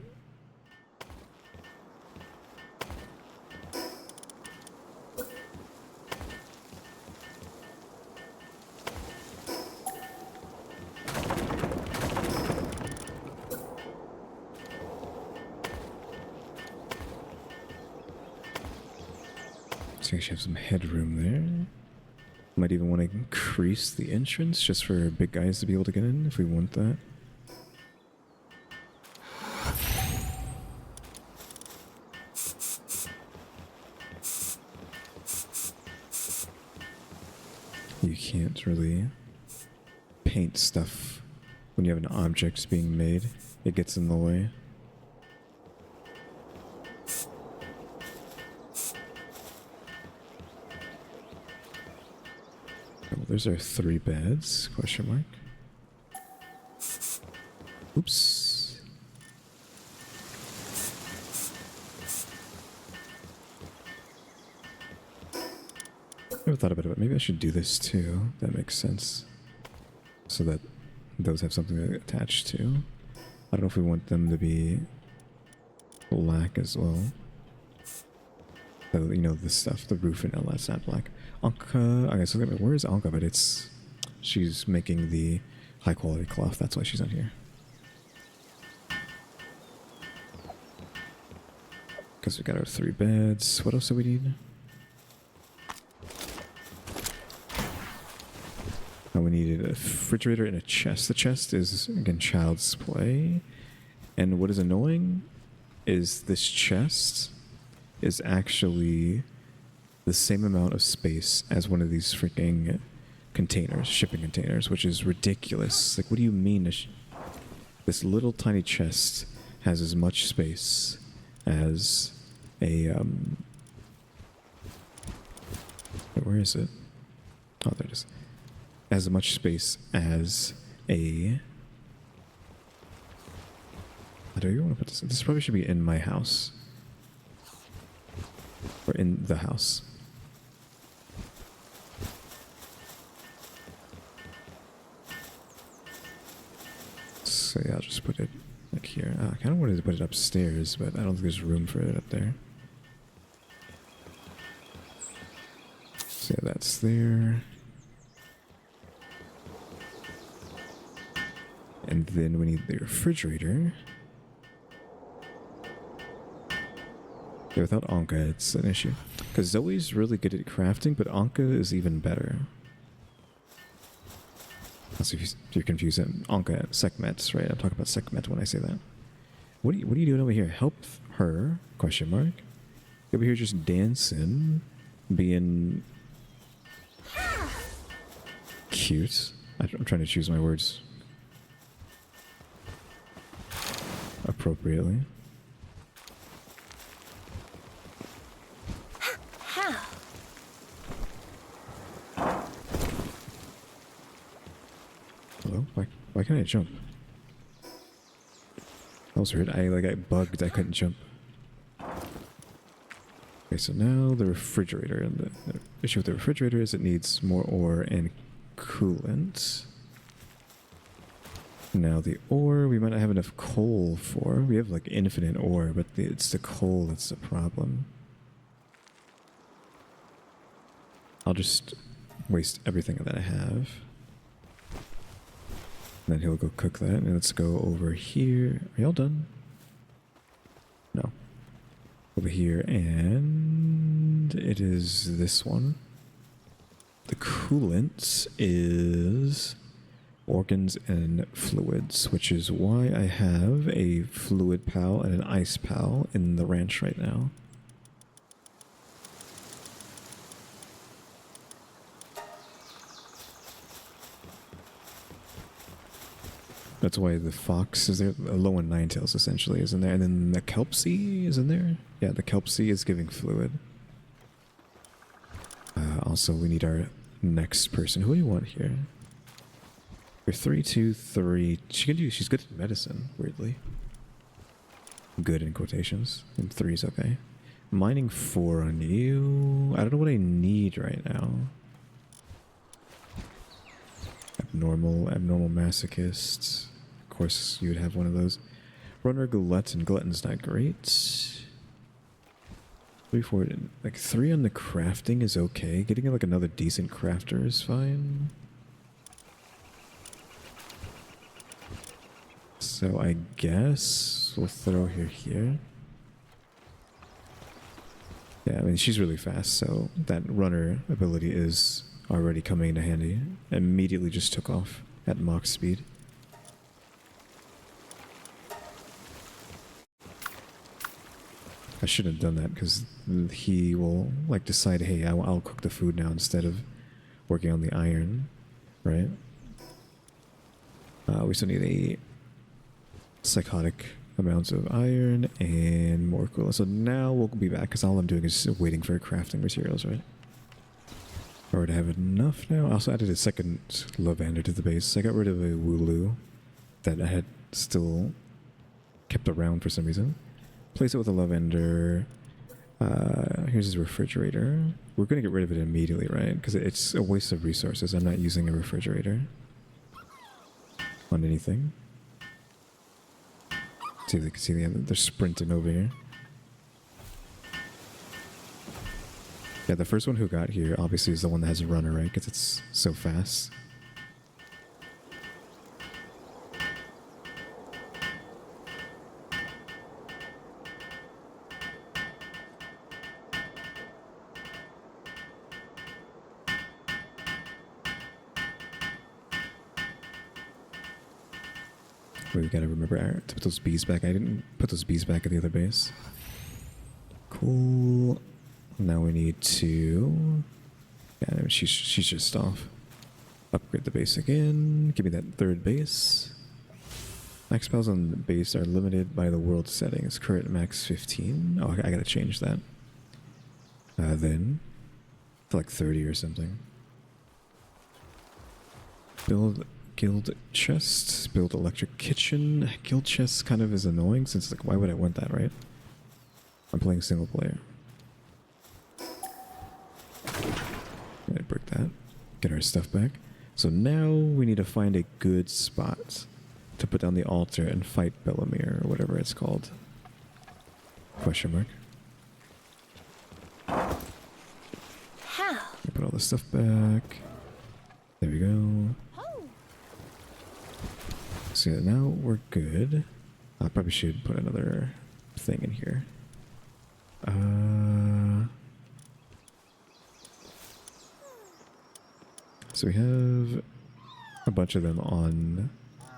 So I should have some headroom there. Might even want to increase the entrance just for big guys to be able to get in if we want that. You can't really paint stuff when you have an object being made. It gets in the way. There's our 3 beds, question mark. Oops. Never thought about it, but maybe I should do this too. That makes sense. So that those have something to attach to. I don't know if we want them to be black as well. So, you know, this stuff, the roof and all that's not black. Anka, okay, so where is Anka? But she's making the high quality cloth. That's why she's not here. Because we got our 3 beds. What else do we need? Oh, we needed a refrigerator and a chest. The chest is, again, child's play. And what is annoying is this chest is actually the same amount of space as one of these freaking containers, shipping containers, which is ridiculous. Like, what do you mean this little tiny chest has as much space as a, where is it? Oh, there it is. As much space as a, how do you want to put this? This probably should be in my house. Or in the house. So yeah, I'll just put it Like here. I kind of wanted to put it upstairs, but I don't think there's room for it up there. So yeah, that's there. And then we need the refrigerator. Yeah, without Anka, it's an issue. Because Zoe's really good at crafting, but Anka is even better. Also, if you're confused, Anka, Sekhmet, right? I'm talking about Sekhmet when I say that. What are you doing over here? Help her? Question mark. You're over here just dancing, being cute. I'm trying to choose my words appropriately. Hello? Why can't I jump? That was weird. I bugged. I couldn't jump. Okay, so now the refrigerator. And the issue with the refrigerator is it needs more ore and coolant. Now the ore, we might not have enough coal for. We have like infinite ore, but it's the coal that's the problem. I'll just waste everything that I have. And then he'll go cook that. And let's go over here. Are y'all done? No. Over here, and it is this one. The coolant is organs and fluids, which is why I have a fluid pal and an ice pal in the ranch right now. That's why the fox is there. Low and ninetails essentially is in there, and then the kelp sea is in there. Yeah, the kelp sea is giving fluid. Also, we need our next person. Who do you want here? We're 3-2-3. She's good at medicine. Weirdly, good in quotations. And 3 is okay. Mining 4 on you. I don't know what I need right now. Abnormal masochists. Of course, you would have one of those. Runner, glutton. Glutton's not great. 3, 4, like 3 on the crafting is okay. Getting like another decent crafter is fine. So I guess we'll throw her here. Yeah, I mean, she's really fast, so that runner ability is already coming into handy. Immediately just took off at Mach speed. I shouldn't have done that because he will like decide, hey, I'll cook the food now instead of working on the iron, right? We still need a psychotic amounts of iron and more coolant. So now we'll be back because all I'm doing is waiting for crafting materials, right? Or to have enough now. I also added a second lavender to the base. I got rid of a wooloo that I had still kept around for some reason. Place it with a lavender. Here's his refrigerator. We're going to get rid of it immediately, right? Because it's a waste of resources. I'm not using a refrigerator on anything. See if they can see they're sprinting over here. Yeah, the first one who got here obviously is the one that has a runner, right? Because it's so fast. We gotta remember to put those bees back. I didn't put those bees back at the other base. Cool. Now we need to... Yeah, she's just off. Upgrade the base again. Give me that third base. Max spells on the base are limited by the world settings. Current max 15. Oh, I gotta change that. Then to like 30 or something. Build guild chest. Build electric kitchen. Guild chest kind of is annoying since like why would I want that, right? I'm playing single player. Gonna break that. Get our stuff back. So now we need to find a good spot. to put down the altar and fight Bellanoir or whatever it's called. Question mark. How? Put all the stuff back. There we go. So yeah, now we're good. I probably should put another thing in here. So we have a bunch of them on.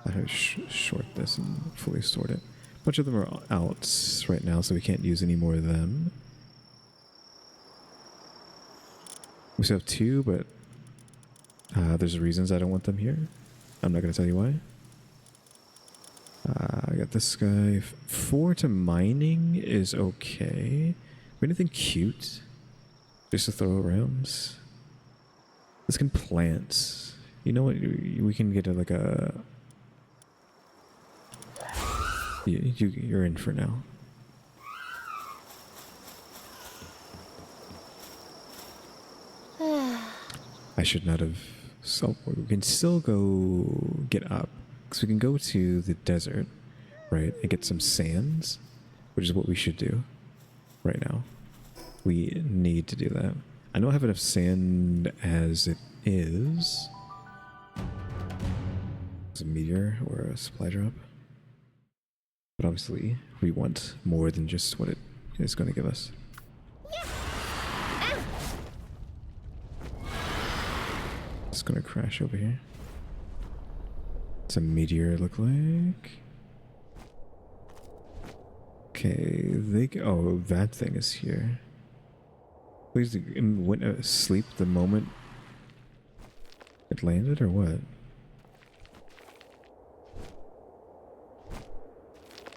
I have to short this and fully sort it. A bunch of them are out right now, so we can't use any more of them. We still have 2, but there's reasons I don't want them here. I'm not going to tell you why. I got this guy. 4 to mining is okay. Anything cute? Just to throw around? This can plant. You know what? We can get like a... You're in for now. I should not have... So we can still go get up. Because we can go to the desert, right? And get some sands. Which is what we should do right now. We need to do that. I don't have enough sand as it is. It's a meteor or a supply drop. But obviously, we want more than just what it is going to give us. It's going to crash over here. It's a meteor, look like. Okay, oh, that thing is here. Please went asleep the moment it landed, or what?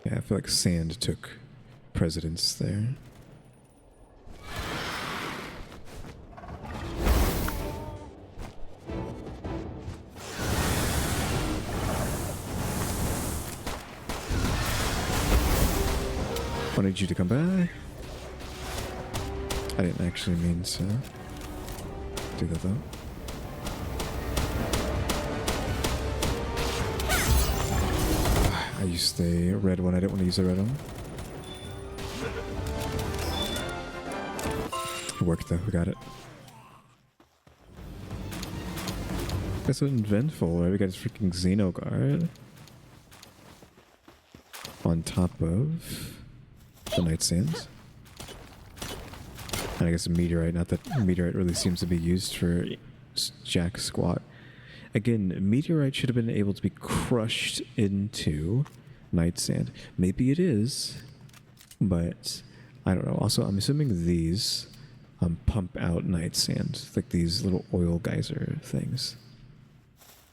Yeah, I feel like sand took precedence there. Wanted you to come back. I didn't actually mean to do that though. I used the red one. I didn't want to use the red one. It worked though. We got it. That's so eventful, right? We got this freaking Xeno guard on top of the night sands. And I guess a meteorite. Not that meteorite really seems to be used for jack squat. Again, meteorite should have been able to be crushed into night sand. Maybe it is, but I don't know. Also, I'm assuming these pump out night sand, like these little oil geyser things.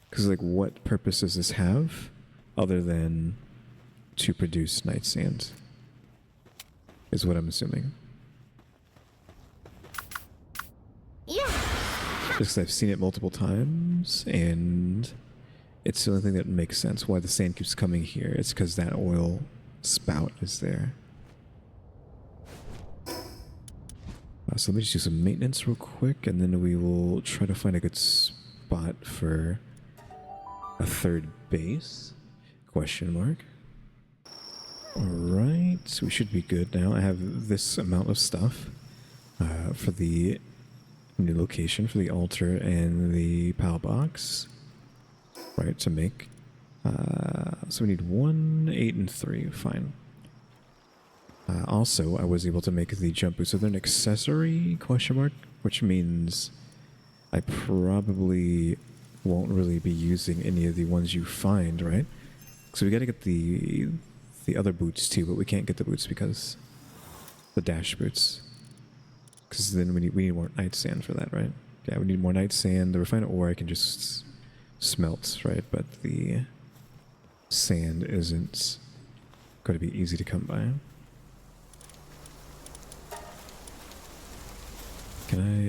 Because, like, what purpose does this have other than to produce night sand? Is what I'm assuming. Yeah. Just because I've seen it multiple times, and it's the only thing that makes sense why the sand keeps coming here. It's because that oil spout is there. So let me just do some maintenance real quick, and then we will try to find a good spot for a third base. Question mark. Alright, we should be good now. I have this amount of stuff for the new location, for the altar and the PAL box, right, to make. So we need 1, 8, and 3. Fine. Also, I was able to make the jump boots. So they're an accessory, question mark, which means I probably won't really be using any of the ones you find, right? So we got to get the other boots too, but we can't get the boots because the dash boots. Because then we need more night sand for that, right? Yeah, we need more night sand. The refined ore I can just smelt, right? But the sand isn't going to be easy to come by.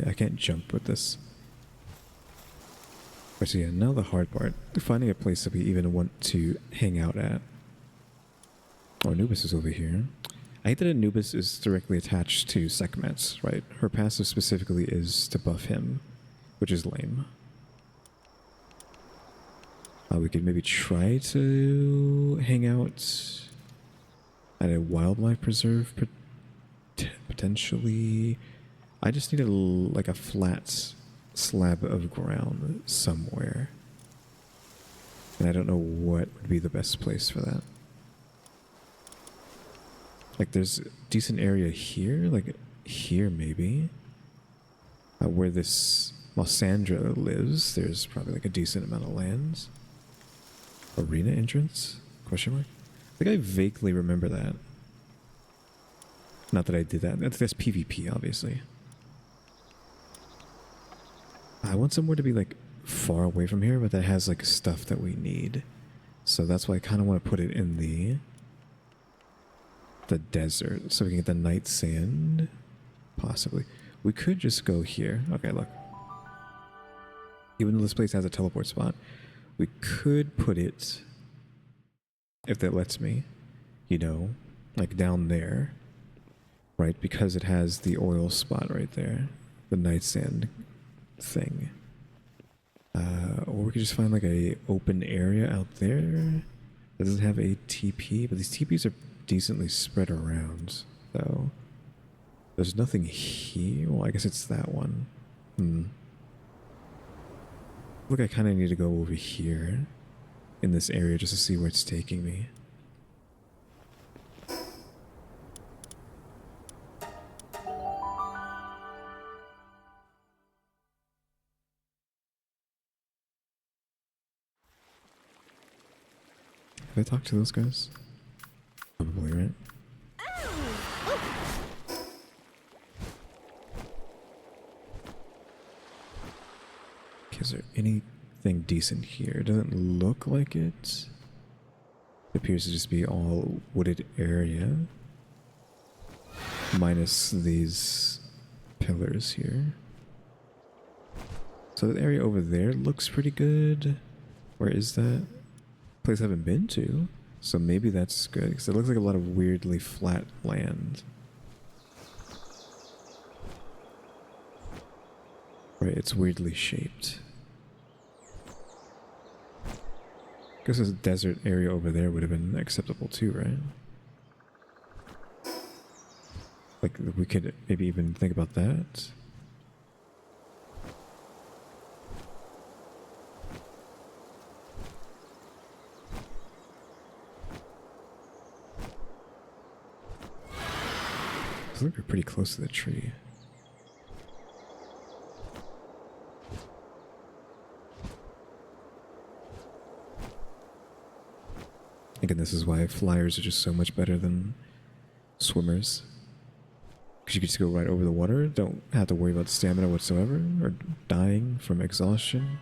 I can't jump with this. But so yeah, now the hard part. Finding a place that we even want to hang out at. Oh, Anubis is over here. I hate that Anubis is directly attached to Sekhmet, right? Her passive specifically is to buff him, which is lame. We could maybe try to hang out at a wildlife preserve, potentially. I just need like a flat slab of ground somewhere. And I don't know what would be the best place for that. Like there's a decent area here, like here maybe. Where this Sandra lives, there's probably like a decent amount of lands. Arena entrance? Question mark? I think I vaguely remember that. Not that I did that. That's PvP, obviously. I want somewhere to be like far away from here, but that has like stuff that we need. So that's why I kind of want to put it in the desert, so we can get the night sand. Possibly. We could just go here. Okay, look. Even though this place has a teleport spot, we could put it, if that lets me, you know, like down there, right? Because it has the oil spot right there, the night sand thing. Or we could just find like a open area out there that doesn't have a TP, but these TPs are decently spread around, though. There's nothing here. Well, I guess it's that one. Look, I kind of need to go over here in this area just to see where it's taking me. Have I talked to those guys? Probably, right? Is there anything decent here? It doesn't look like it. It appears to just be all wooded area. Minus these pillars here. So the area over there looks pretty good. Where is that? Place I haven't been to. So maybe that's good, because it looks like a lot of weirdly flat land. Right, it's weirdly shaped. I guess this desert area over there would have been acceptable too, right? Like, we could maybe even think about that. I think we're pretty close to the tree. Again, this is why flyers are just so much better than swimmers. Because you can just go right over the water, don't have to worry about stamina whatsoever, or dying from exhaustion.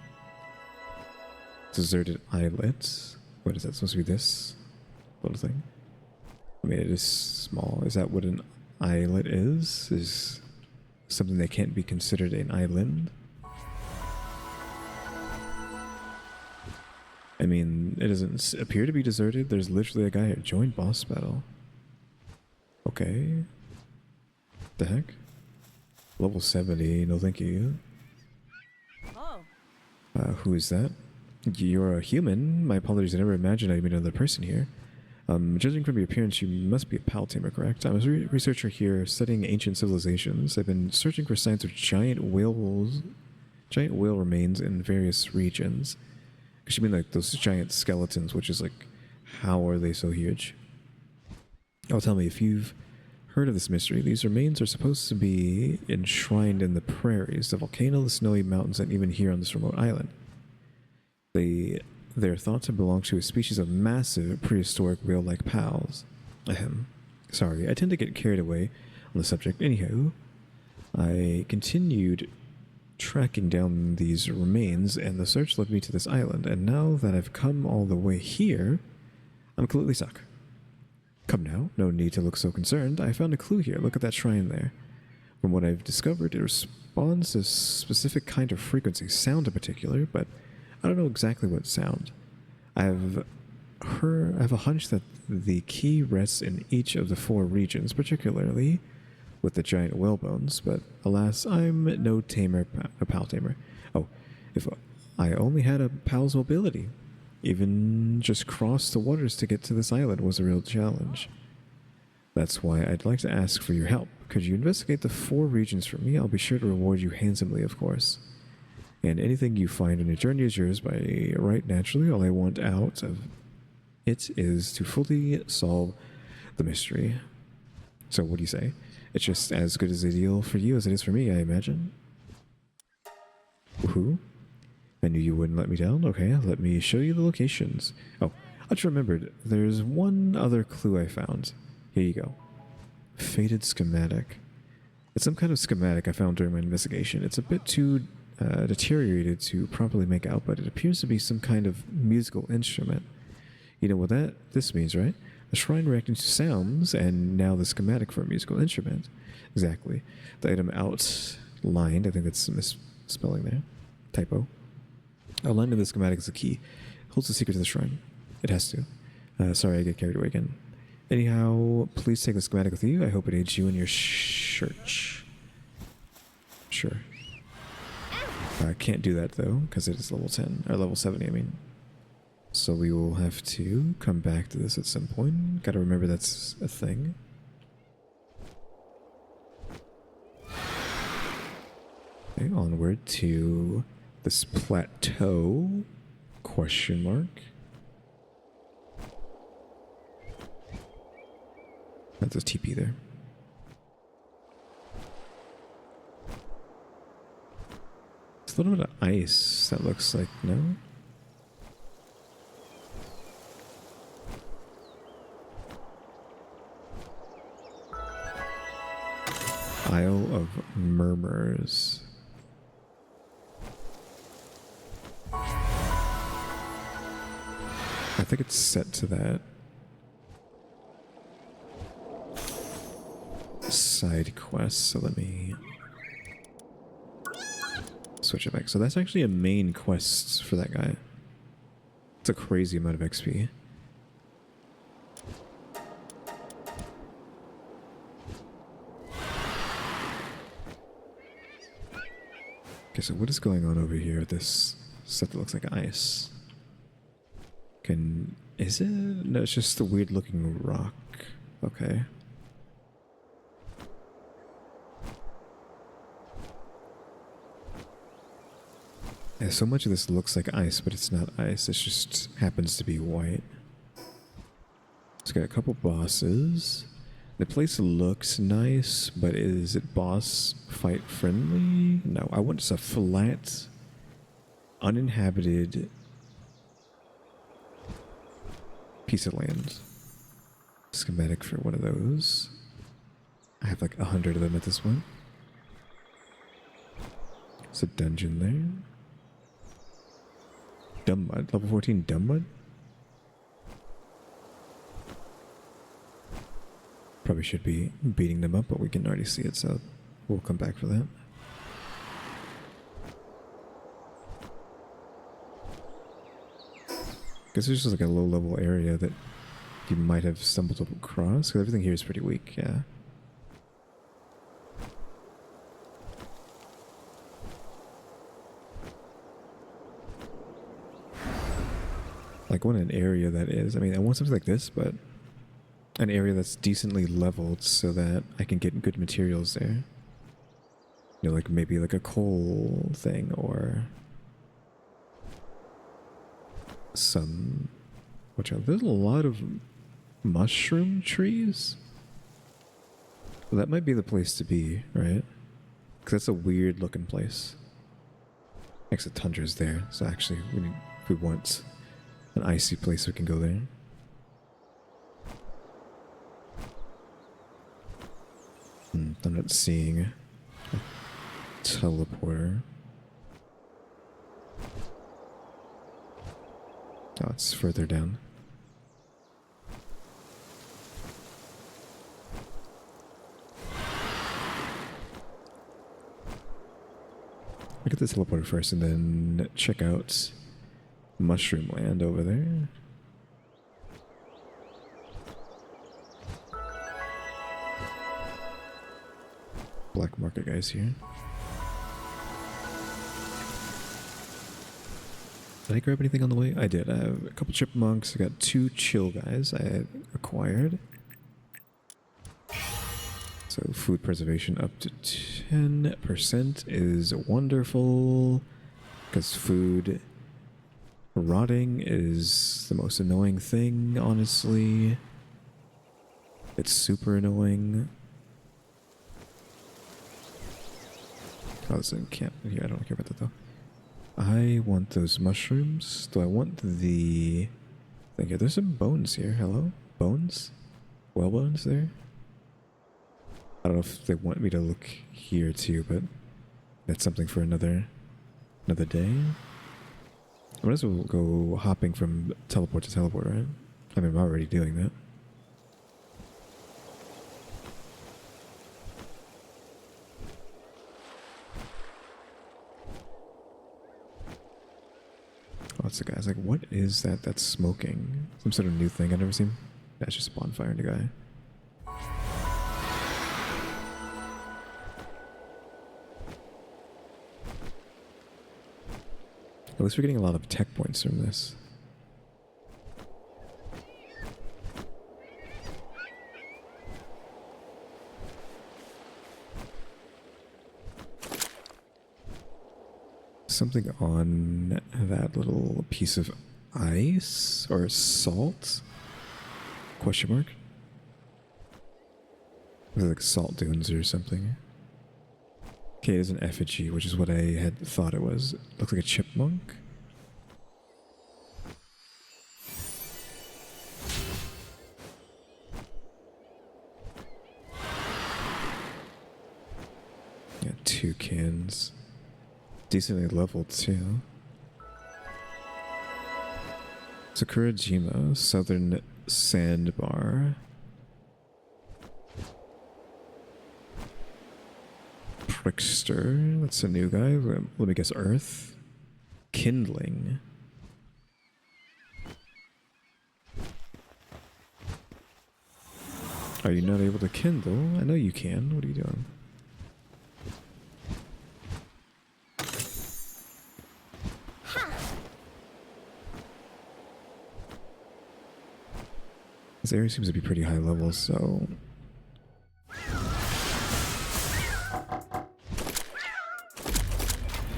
Deserted islets. What is that supposed to be, this little thing? I mean, it is small. Is that what an islet is? Is something that can't be considered an island? I mean, it doesn't appear to be deserted. There's literally a guy here. Join boss battle. Okay. The heck? Level 70. No thank you. Oh. Who is that? You're a human. My apologies. I never imagined I'd meet another person here. Judging from your appearance, you must be a pal tamer, correct? I'm a researcher here studying ancient civilizations. I've been searching for signs of giant whale remains in various regions. Because you mean like those giant skeletons, which is like, how are they so huge? Oh, tell me, if you've heard of this mystery, these remains are supposed to be enshrined in the prairies, the volcano, the snowy mountains, and even here on this remote island. They're thought to belong to a species of massive prehistoric whale-like pals. Ahem. Sorry, I tend to get carried away on the subject. Anyhow, I continued tracking down these remains, and the search led me to this island, and now that I've come all the way here, I'm completely stuck. Come now, no need to look so concerned. I found a clue here. Look at that shrine there. From what I've discovered, it responds to a specific kind of frequency, sound in particular, but I don't know exactly what sound. I have a hunch that the key rests in each of the 4 regions, particularly with the giant whale bones, but alas, I'm no tamer, a pal tamer. Oh, if I only had a pal's mobility. Even just cross the waters to get to this island was a real challenge. That's why I'd like to ask for your help. Could you investigate the 4 regions for me? I'll be sure to reward you handsomely, of course. And anything you find on your journey is yours by right naturally. All I want out of it is to fully solve the mystery. So what do you say? It's just as good as a deal for you as it is for me, I imagine. Woohoo. I knew you wouldn't let me down. Okay, let me show you the locations. Oh, I just remembered. There's one other clue I found. Here you go. Faded schematic. It's some kind of schematic I found during my investigation. It's a bit too deteriorated to properly make out, but it appears to be some kind of musical instrument. You know what this means, right? A shrine reacting to sounds, and now the schematic for a musical instrument. Exactly. The item outlined, I think that's a misspelling there. Typo. Alignment of the schematic is the key. Holds the secret to the shrine. It has to. Sorry, I get carried away again. Anyhow, please take the schematic with you. I hope it aids you in your search. Sure. I can't do that though, because it is level 10, or level 70, I mean. So we will have to come back to this at some point. Gotta remember that's a thing. Okay, onward to this plateau, question mark. That's a TP there. It's a little bit of ice, that looks like, no? Isle of Murmurs. I think it's set to that. Side quest, so let me switch it back. So that's actually a main quest for that guy. It's a crazy amount of XP. Okay, so what is going on over here with this stuff that looks like ice? Is it? No, it's just a weird looking rock. Okay. Yeah, so much of this looks like ice, but it's not ice. It just happens to be white. It's got a couple bosses. The place looks nice, but is it boss fight friendly? No, I want just a flat, uninhabited piece of land. Schematic for one of those. I have like 100 of them at this point. There's a dungeon there. Dumb mud, level 14 dumb mud? Probably should be beating them up, but we can already see it, so we'll come back for that. Guess it's just like a low level area that you might have stumbled across, because everything here is pretty weak, yeah. Like, what an area that is. I mean, I want something like this, but an area that's decently leveled so that I can get good materials there. You know, like maybe like a coal thing or some... There's a lot of mushroom trees. Well, that might be the place to be, right? Because that's a weird looking place. Exit Tundra's there, so actually if we want an icy place, we can go there. I'm not seeing a teleporter. Oh, it's further down. Look at the teleporter first and then check out Mushroom Land over there. Black market guys here. Did I grab anything on the way? I did. I have a couple chipmunks. I got 2 chill guys I had acquired. So food preservation up to 10% is wonderful. Because food rotting is the most annoying thing, honestly. It's super annoying. Oh, there's a camp in here. I don't care about that though. I want those mushrooms. Do I want the... Thank you. There's some bones here. Hello? Bones? Well bones there? I don't know if they want me to look here too, but that's something for another day. I might as well go hopping from teleport to teleport, right? I mean, I'm already doing that. Lots of guys. Like, what is that that's smoking? Some sort of new thing I've never seen? That's just a bonfire and a guy. At least we're getting a lot of tech points from this. Something on that little piece of ice or salt? Question mark? Is it like salt dunes or something? Okay, it is an effigy, which is what I had thought it was. Looks like a chipmunk. Yeah, 2 cans. Decently leveled too. Sakurajima, Southern Sandbar. Trickster, that's a new guy. Let me guess, Earth. Kindling. Are you not able to kindle? I know you can. What are you doing? This area seems to be pretty high level, so...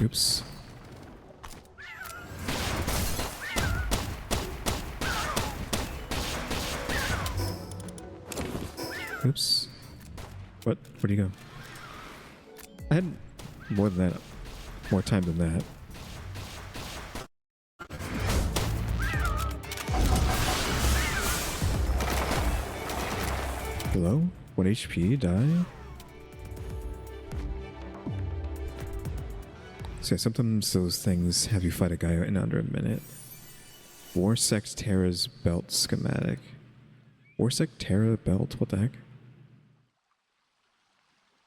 Oops. Oops. What? Where'd you go? I had more than that. More time than that. Hello? 1 HP, die? So yeah, sometimes those things have you fight a guy in under a minute. Warsect Terra's belt schematic. Warsect Terra belt? What the heck?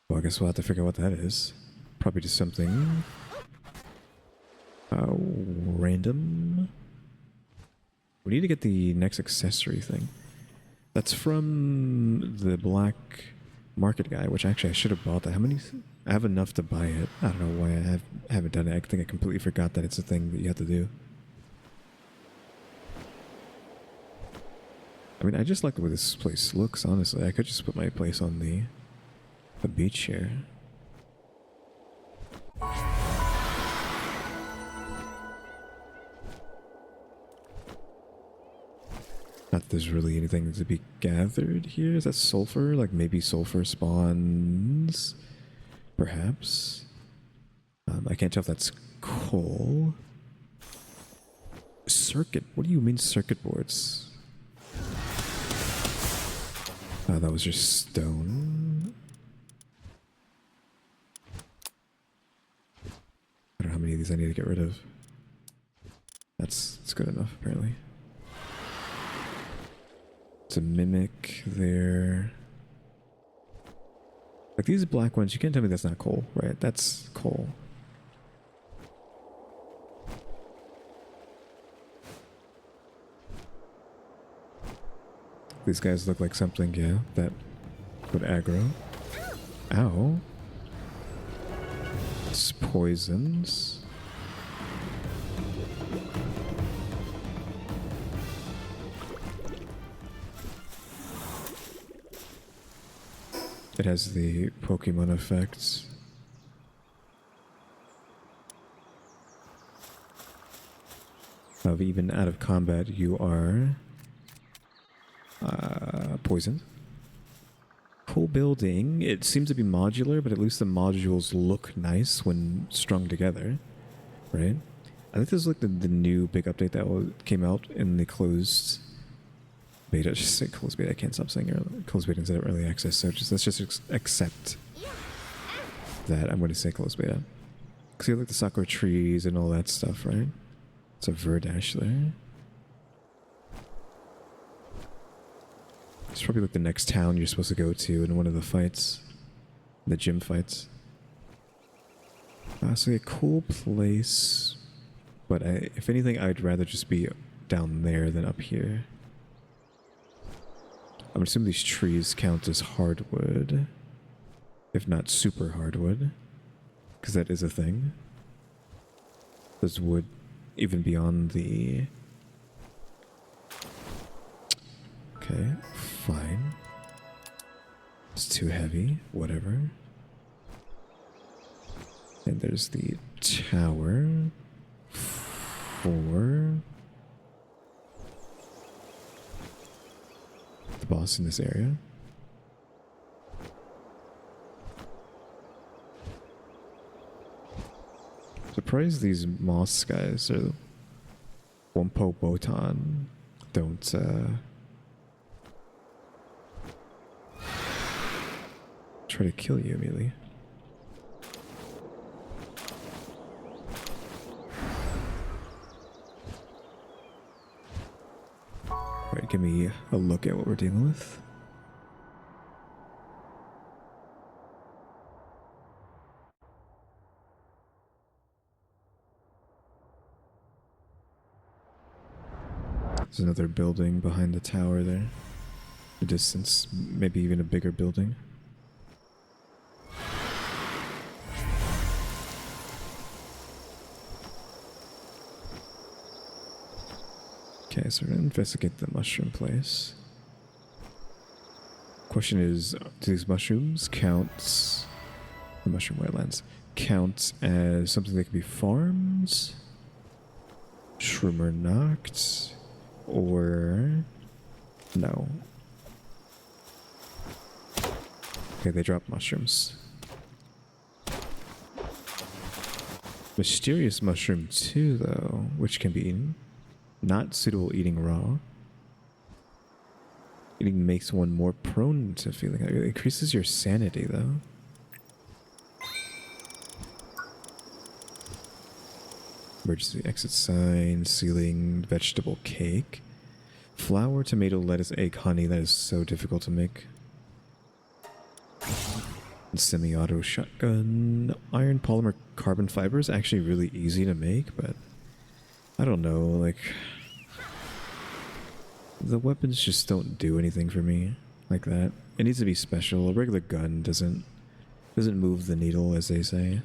Well, I guess we'll have to figure out what that is. Probably just something... random? We need to get the next accessory thing. That's from the black market guy, which actually I should have bought that. How many? I have enough to buy it. I don't know why I haven't done it. I think I completely forgot that it's a thing that you have to do. I mean, I just like the way this place looks, honestly. I could just put my place on the beach here. Not that there's really anything to be gathered here. Is that sulfur? Like maybe sulfur spawns? Perhaps? I can't tell if that's coal. Circuit? What do you mean circuit boards? Oh, that was just stone. I don't know how many of these I need to get rid of. That's good enough, apparently. To mimic their... Like these black ones, you can't tell me that's not coal, right? That's coal. These guys look like something, yeah, that would aggro. Ow. It's poisons. It has the Pokemon effects. Of even out of combat, you are poisoned. Cool building. It seems to be modular, but at least the modules look nice when strung together, right? I think this is like the new big update that came out in the closed beta. Just say closed beta. I can't stop saying closed beta instead of early access. So let's just accept that I'm going to say closed beta. Because you have like the sakura trees and all that stuff, right? It's a Verdash there. It's probably like the next town you're supposed to go to in one of the fights. The gym fights. So a cool place. But if anything, I'd rather just be down there than up here. I'm assuming these trees count as hardwood. If not super hardwood. Because that is a thing. There's wood even beyond the... Okay, fine. It's too heavy, whatever. And there's the tower for the boss in this area. Surprised these moss guys or Wompo Botan don't try to kill you immediately. Alright, give me a look at what we're dealing with. There's another building behind the tower there. The distance, maybe even a bigger building. Okay, so we're gonna investigate the mushroom place. Question is, do these mushrooms count, the mushroom wetlands, count as something that can be farmed, shroomer knocked, or no? Okay, they drop mushrooms. Mysterious mushroom too, though, which can be eaten. Not suitable eating raw. Eating makes one more prone to feeling. It increases your sanity, though. Emergency exit sign, ceiling, vegetable cake. Flour, tomato, lettuce, egg, honey. That is so difficult to make. Semi-auto shotgun. Iron, polymer, carbon fiber is actually really easy to make, but I don't know, like, the weapons just don't do anything for me like that. It needs to be special. A regular gun doesn't move the needle, as they say.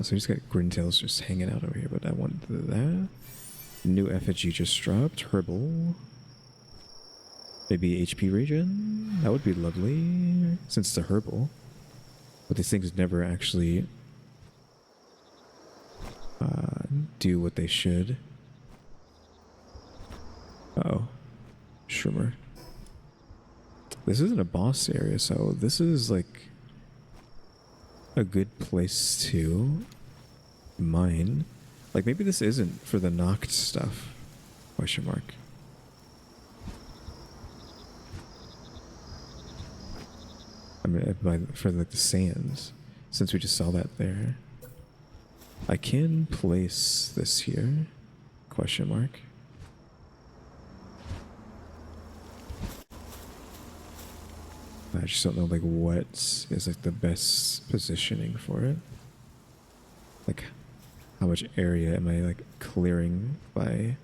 So we just got Grintails just hanging out over here, but I want that. New effigy just dropped. Herbal. Maybe HP regen? That would be lovely, since it's a herbal. But these things never actually do what they should. Uh-oh. Shroomer. This isn't a boss area, so this is like a good place to mine. Like maybe this isn't for the knocked stuff. Question mark. I mean, for like the sands, since we just saw that there. I can place this here, question mark. I just don't know like what is like the best positioning for it. Like how much area am I like clearing by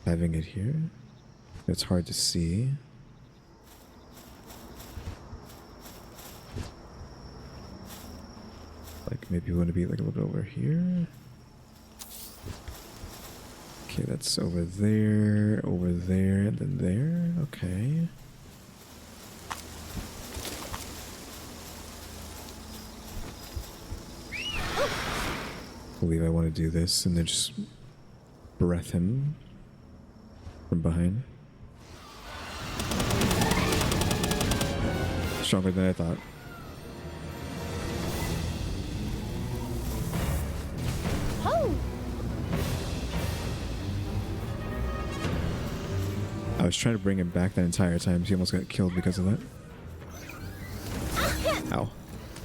having it here? It's hard to see. Like maybe we want to be like a little bit over here. Okay, that's over there, and then there. Okay. I believe I want to do this and then just breath him from behind. Stronger than I thought. I was trying to bring him back that entire time. He almost got killed because of that. Ow.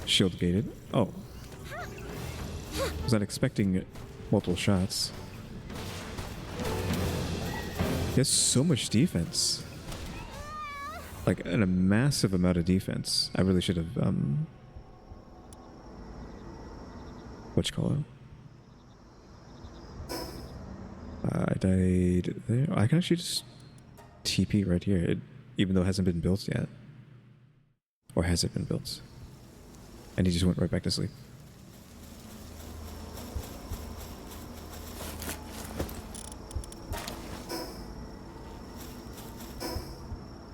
Shield gated. Oh. Was not expecting multiple shots. He has so much defense. Like, a massive amount of defense. I really should have, whatchamacallit? I died there. I can actually just TP right here, even though it hasn't been built yet. Or has it been built? And he just went right back to sleep.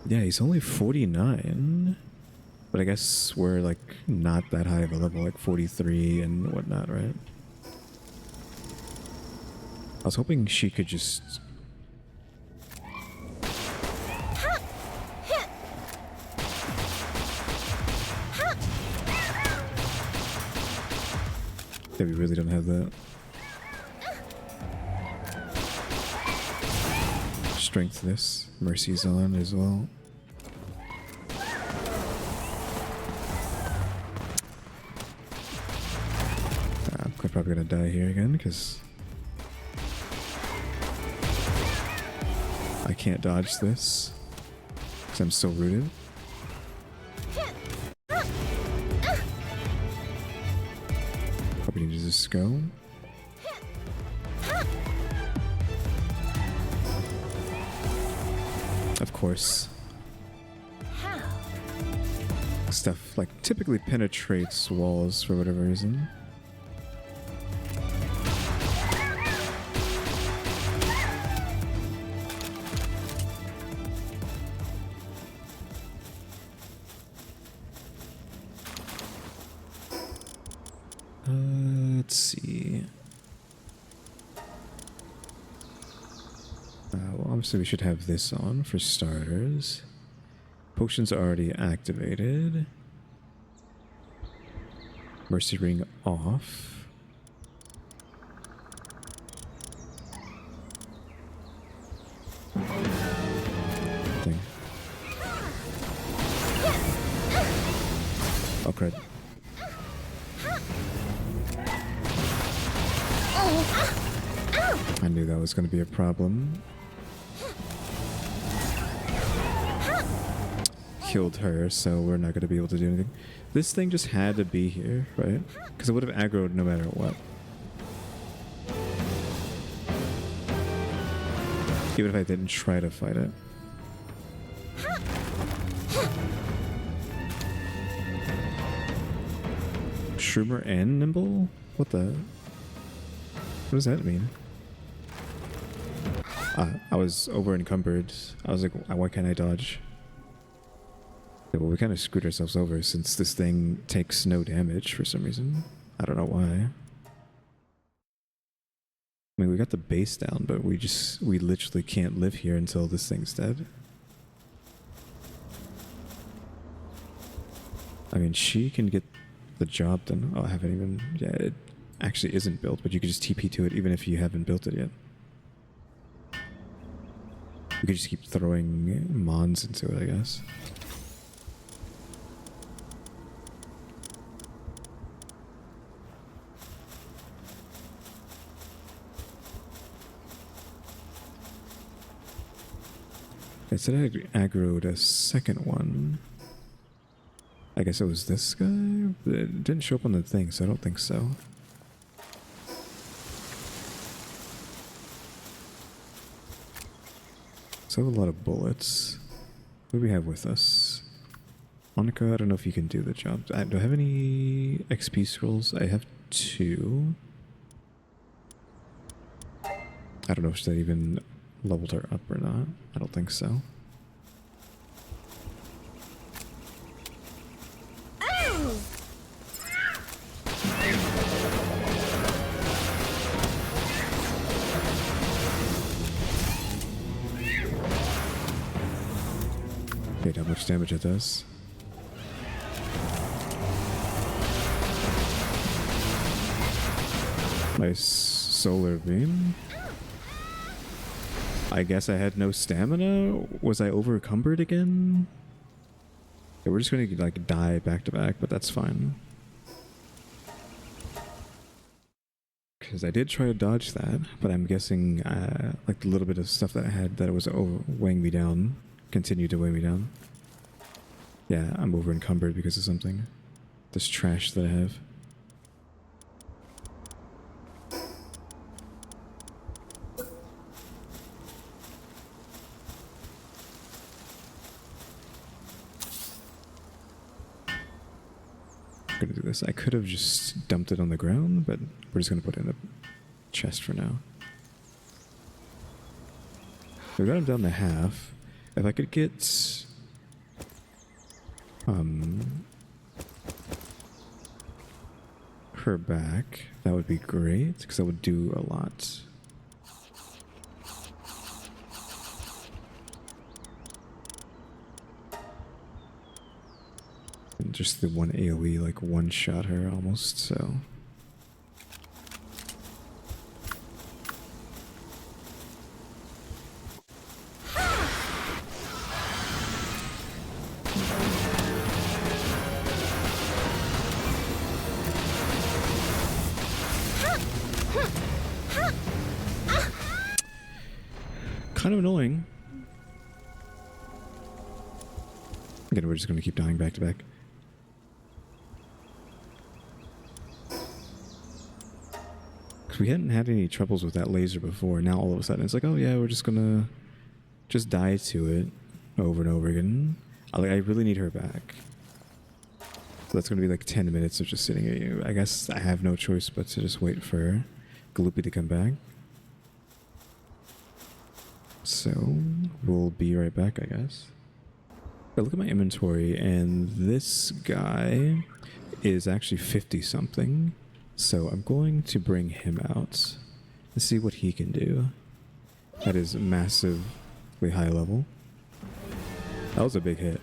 Yeah, he's only 49. But I guess we're like not that high of a level, like 43 and whatnot, right? I was hoping she could just... Yeah, we really don't have that. Strength this. Mercy's on as well. I'm probably gonna die here again because I can't dodge this because I'm so rooted. Probably need to just go. Of course. Stuff like typically penetrates walls for whatever reason. Let's see. Well, obviously we should have this on for starters. Potions are already activated. Mercy ring off. Thing. Oh crap. I knew that was going to be a problem. Killed her, so we're not going to be able to do anything. This thing just had to be here, right? Because it would have aggroed no matter what. Even if I didn't try to fight it. Shroomer and Nimble? What the... What does that mean? I was over encumbered. I was like, why can't I dodge? Yeah, well, we kind of screwed ourselves over since this thing takes no damage for some reason. I don't know why. I mean, we got the base down, but we literally can't live here until this thing's dead. I mean, she can get the job done. Oh, I haven't even... Yeah, it actually isn't built, but you could just TP to it even if you haven't built it yet. We could just keep throwing mons into it, I guess. I said I aggroed a second one. I guess it was this guy? It didn't show up on the thing, so I don't think so. So I have a lot of bullets. What do we have with us? Monica, I don't know if you can do the job. Do I have any XP scrolls? I have 2. I don't know if that even leveled her up or not. I don't think so. Wait, how much damage it does? Nice solar beam. I guess I had no stamina? Was I over encumbered again? Okay, we're just gonna like die back to back, but that's fine. Because I did try to dodge that, but I'm guessing like the little bit of stuff that I had that was weighing me down continued to weigh me down. Yeah, I'm over encumbered because of something. This trash that I have. I'm gonna do this. I could have just dumped it on the ground, but we're just gonna put it in a chest for now. We got him down to half. If I could get her back, that would be great, because that would do a lot. And just the one AoE, like one shot her almost, so. Kind of annoying. Again, we're just going to keep dying back to back. Because we hadn't had any troubles with that laser before. Now all of a sudden it's like, oh yeah, we're just going to just die to it over and over again. I really need her back. So that's going to be like 10 minutes of just sitting here. I guess I have no choice but to just wait for Gloopy to come back. So, we'll be right back, I guess. I look at my inventory, and this guy is actually 50-something. So I'm going to bring him out and see what he can do. That is massively high level. That was a big hit.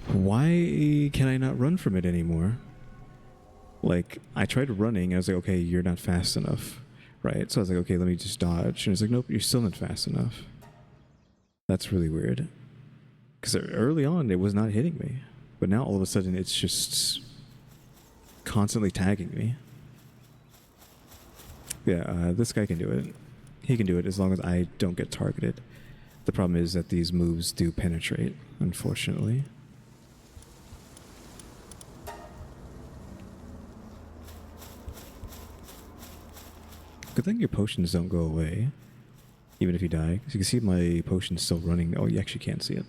Why can I not run from it anymore? Like, I tried running, I was like, okay, you're not fast enough, right? So I was like, okay, let me just dodge. And it's like, nope, you're still not fast enough. That's really weird. Because early on, it was not hitting me. But now, all of a sudden, it's just constantly tagging me. Yeah, this guy can do it. He can do it as long as I don't get targeted. The problem is that these moves do penetrate, unfortunately. Good thing your potions don't go away, even if you die. Because you can see my potion's still running. Oh, you actually can't see it.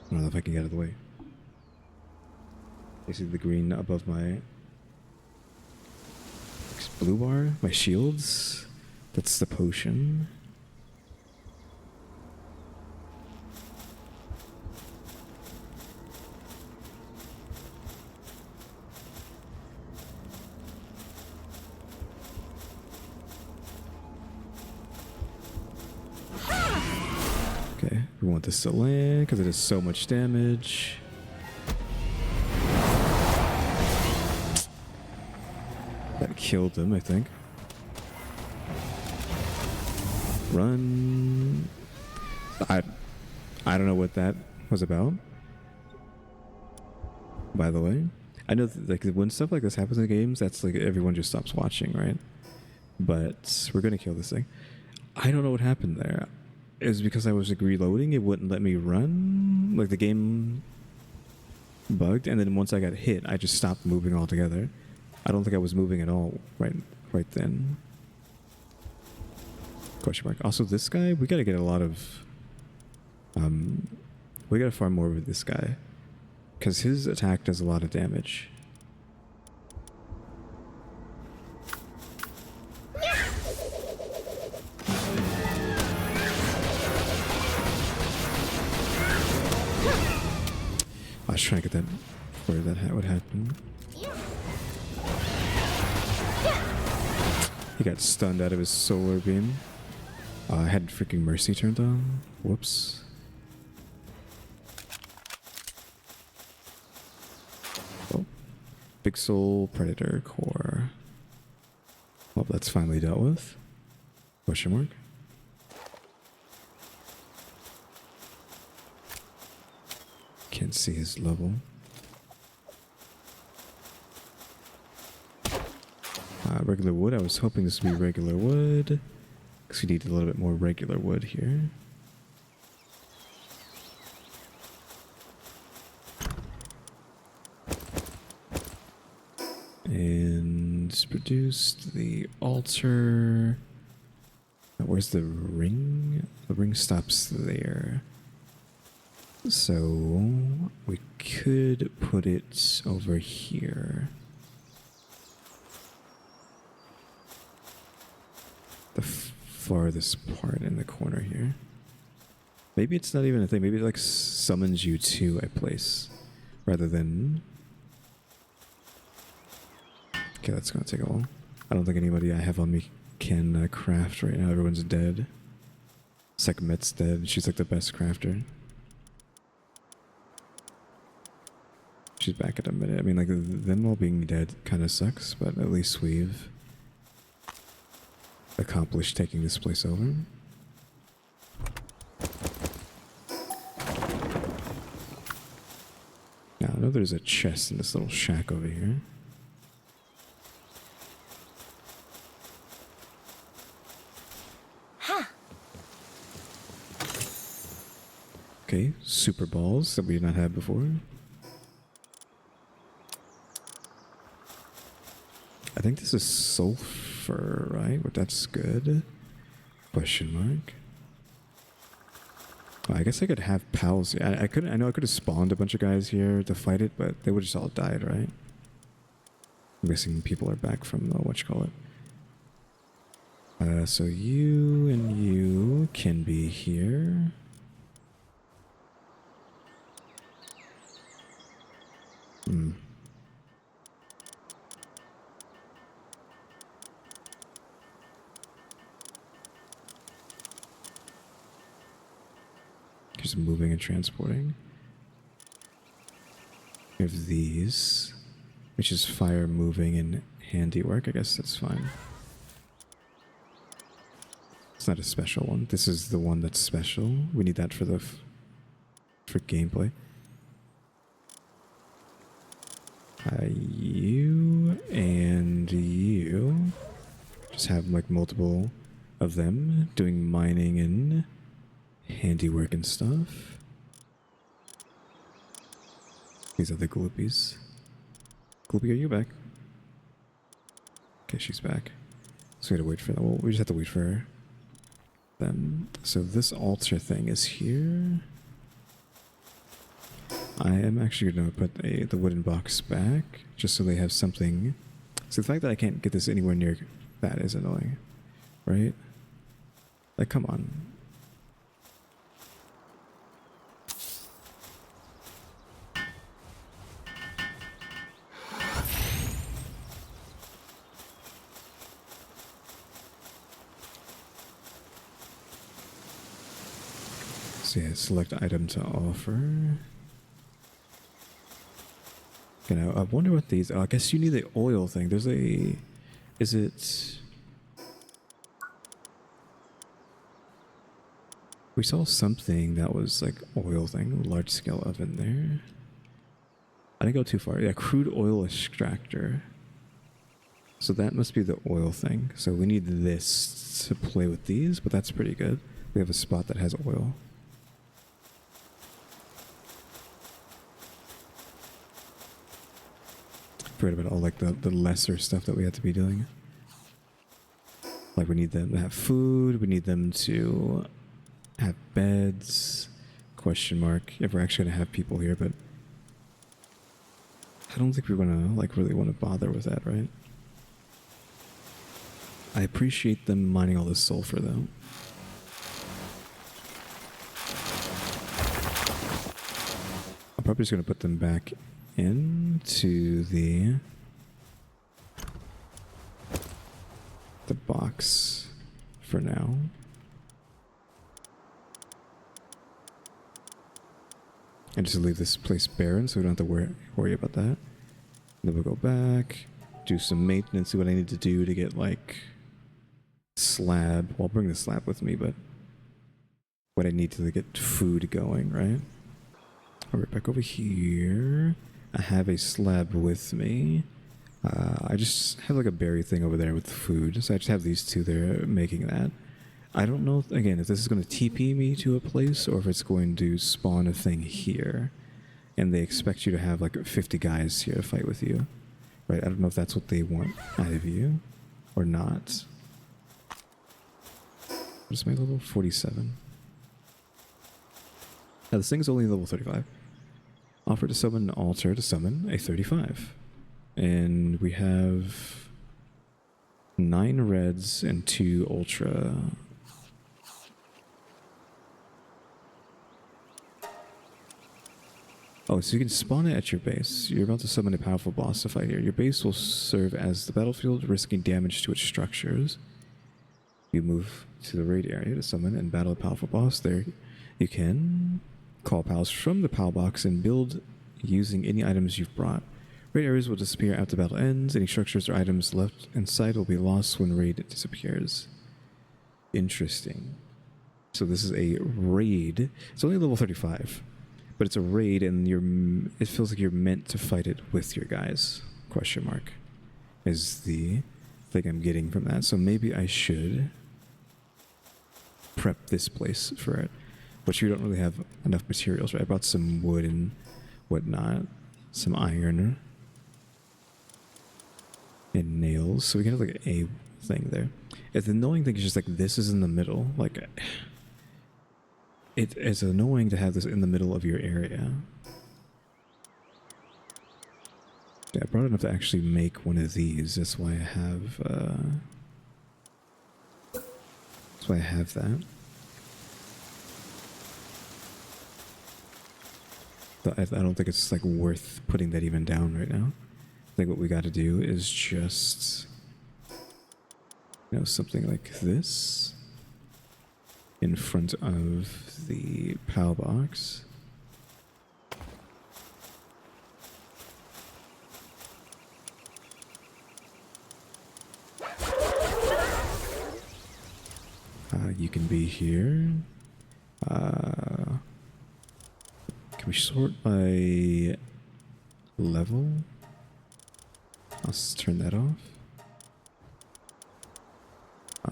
I don't know if I can get out of the way. You see the green above my blue bar? My shields? That's the potion. Okay, we want this to land because it does so much damage. That killed him, I think. Run. I don't know what that was about. By the way, I know that, like, when stuff like this happens in games, that's like everyone just stops watching, right? But we're gonna kill this thing. I don't know what happened there. It was because I was like reloading, it wouldn't let me run. Like the game bugged, and then once I got hit, I just stopped moving altogether. I don't think I was moving at all right then. Question mark. Also, this guy, we gotta get a lot of... we gotta farm more with this guy. Because his attack does a lot of damage. I was trying to get that where that would happen. He got stunned out of his solar beam. I had freaking mercy turned on. Whoops. Oh. Big soul predator core. Well, that's finally dealt with. Question mark. Can't see his level. Regular wood. I was hoping this would be regular wood. Because we need a little bit more regular wood here. And produced the altar. Where's the ring? The ring stops there. So we could put it over here. The farthest part in the corner here. Maybe it's not even a thing. Maybe it like summons you to a place rather than... Okay, that's gonna take a while. I don't think anybody I have on me can craft right now. Everyone's dead. It's like Met's dead. She's like the best crafter. She's back in a minute. I mean, like, them all being dead kind of sucks, but at least we've accomplished taking this place over. Now, I know there's a chest in this little shack over here. Okay, super balls that we've not had before. I think this is sulfur, right? But that's good. Question mark. Well, I guess I could have pals. I could. I know I could have spawned a bunch of guys here to fight it, but they would just all died, right? I'm guessing people are back from the whatchamacallit. So you and you can be here. Just moving and transporting. We have these, which is fire, moving, and handiwork. I guess that's fine. It's not a special one. This is the one that's special. We need that for the for gameplay. You and you just have like multiple of them doing mining and handiwork and stuff. These are the gloopies. Gloopy, are you back? Okay, she's back. So we gotta wait for them. Well, we just have to wait for them. So this altar thing is here. I am actually going to put the wooden box back, just so they have something. So the fact that I can't get this anywhere near that is annoying, right? Like, come on. So yeah, select item to offer. You know, I wonder what these... Oh, I guess you need the oil thing. There's a... Is it... We saw something that was like oil thing. Large scale oven there. I didn't go too far. Yeah, crude oil extractor. So that must be the oil thing. So we need this to play with these, but that's pretty good. We have a spot that has oil. Forget about all like the lesser stuff that we had to be doing. Like, we need them to have food. We need them to have beds. Question mark. If we're actually going to have people here, but I don't think we're going to, like, really want to bother with that, right? I appreciate them mining all this sulfur, though. I'm probably just going to put them back into the box for now. And just leave this place barren so we don't have to worry about that. Then we'll go back, do some maintenance, see what I need to do to get, like, slab. Well, I'll bring the slab with me, but what I need to get food going, right? All right, back over here. I have a slab with me. I just have like a berry thing over there with food, so I just have these two there making that. I don't know, again, if this is going to TP me to a place or if it's going to spawn a thing here. And they expect you to have like 50 guys here to fight with you. Right, I don't know if that's what they want out of you or not. What's my level? 47. Now this thing's only level 35. Offer to summon an altar to summon a 35. And we have 9 reds and 2 ultra. Oh, so you can spawn it at your base. You're about to summon a powerful boss to fight here. Your base will serve as the battlefield, risking damage to its structures. You move to the raid area to summon and battle a powerful boss. There you can call pals from the pal box and build using any items you've brought. Raid areas will disappear after the battle ends. Any structures or items left inside will be lost when raid disappears. Interesting. So this is a raid. It's only level 35, but it's a raid, and it feels like you're meant to fight it with your guys. Question mark is the thing I'm getting from that. So maybe I should prep this place for it. But you don't really have enough materials, right? I brought some wood and whatnot, some iron and nails, so we can have like a thing there. If the annoying thing is just like this is in the middle, like it's annoying to have this in the middle of your area. Yeah, I brought enough to actually make one of these. That's why I have that. I don't think it's like worth putting that even down right now. I think what we got to do is just, you know, something like this in front of the PAL box. You can be here. Can we sort by level? I'll turn that off.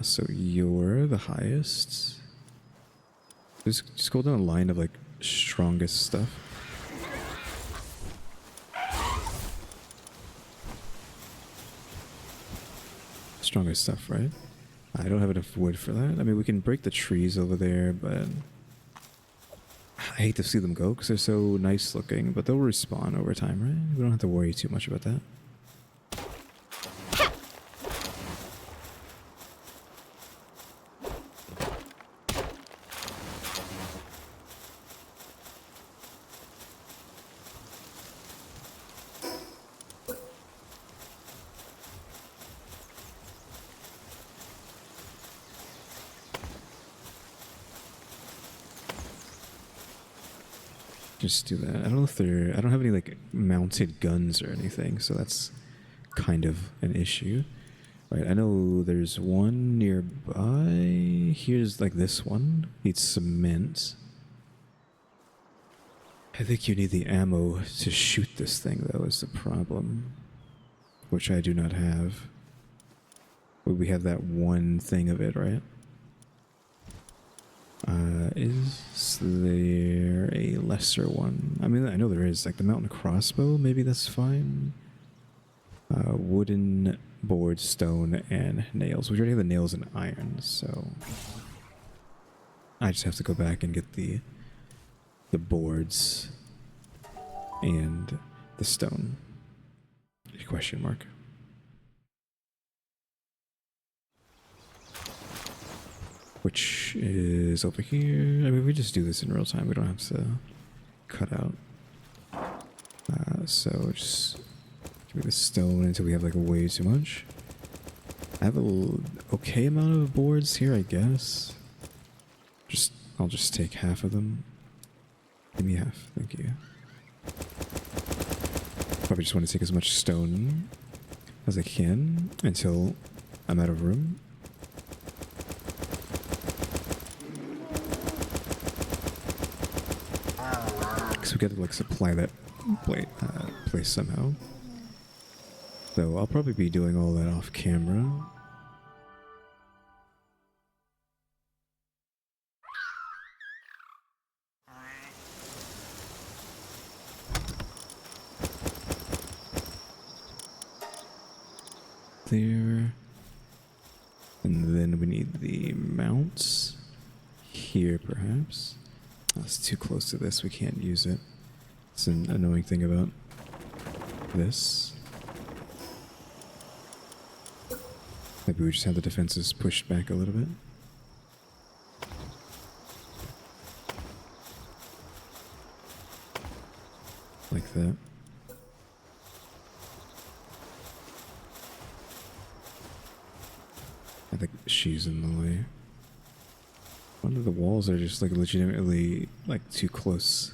So you're the highest. Just go down a line of like strongest stuff. Strongest stuff, right? I don't have enough wood for that. I mean, we can break the trees over there, but I hate to see them go because they're so nice looking, but they'll respawn over time, right? We don't have to worry too much about that. Just do that. I don't know if I don't have any like mounted guns or anything, so that's kind of an issue. Right, I know there's one nearby. Here's like this one. Needs cement. I think you need the ammo to shoot this thing though, is the problem. Which I do not have. We have that one thing of it, right? Is there a lesser one? I mean, I know there is, like the mountain crossbow, maybe that's fine. Wooden board, stone, and nails. We already have the nails and iron, so I just have to go back and get the boards and the stone. Question mark. Which is over here. I mean, we just do this in real time. We don't have to cut out. So just give me the stone until we have like way too much. I have a okay amount of boards here, I guess. I'll just take half of them. Give me half, thank you. Probably just want to take as much stone as I can until I'm out of room. Because we gotta like supply that place somehow. So I'll probably be doing all that off camera. There. And then we need the mounts here, perhaps. Oh, it's too close to this. We can't use it. It's an annoying thing about this. Maybe we just have the defenses pushed back a little bit. Like that. I think she's in the way. One of the walls are just like legitimately like too close.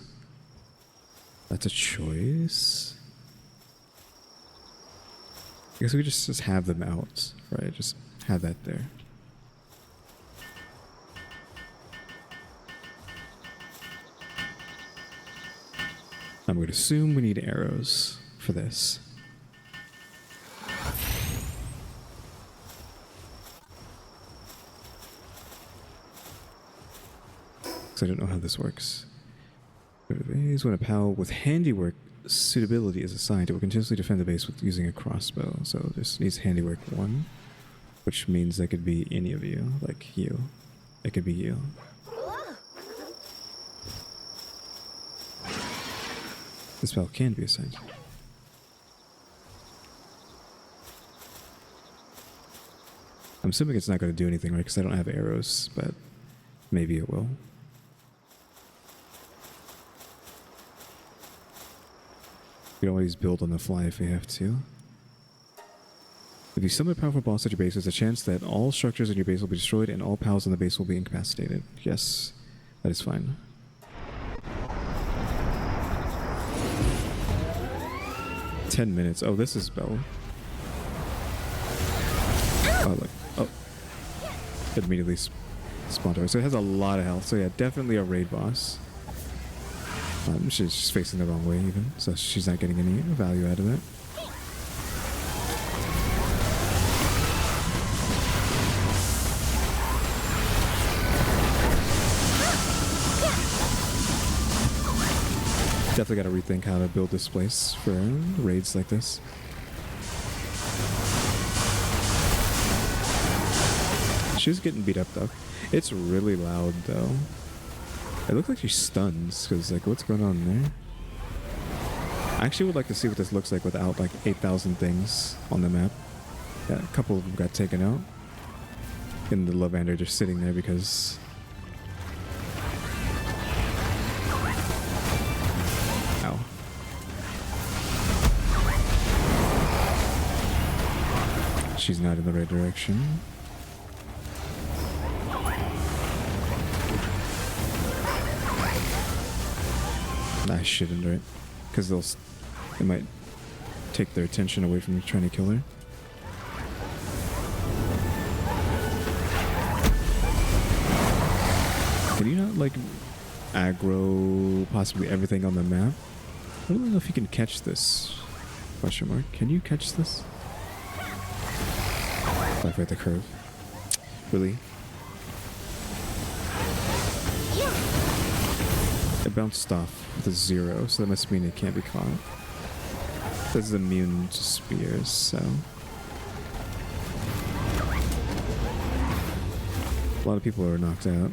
That's a choice. I guess we just have them out, right? Just have that there. I'm going to assume we need arrows for this. I don't know how this works. When a pal with handiwork suitability is assigned, it will continuously defend the base with using a crossbow. So this needs handiwork 1, which means that could be any of you, like you. It could be you. This pal can be assigned. I'm assuming it's not going to do anything, right? Because I don't have arrows, but maybe it will. You can always build on the fly if you have to. If you summon a powerful boss at your base, there's a chance that all structures in your base will be destroyed and all pals in the base will be incapacitated. Yes, that is fine. $10. Oh, this is Bell. Oh, look. Oh. It immediately spawned over. So it has a lot of health. So yeah, definitely a raid boss. She's just facing the wrong way even, so she's not getting any value out of it. Definitely got to rethink how to build this place for raids like this. She's getting beat up though. It's really loud though. It looks like she stuns, because, like, what's going on there? I actually would like to see what this looks like without, like, 8,000 things on the map. Yeah, a couple of them got taken out. And the Lavander just sitting there because... Ow. She's not in the right direction. I shouldn't, right? Because they might take their attention away from me trying to kill her. Can you not, like, aggro possibly everything on the map? I don't know if you can catch this. Question mark. Can you catch this? Like at the curve. Really? It bounced off with a 0, so that must mean it can't be caught. This is immune to spears, so... A lot of people are knocked out.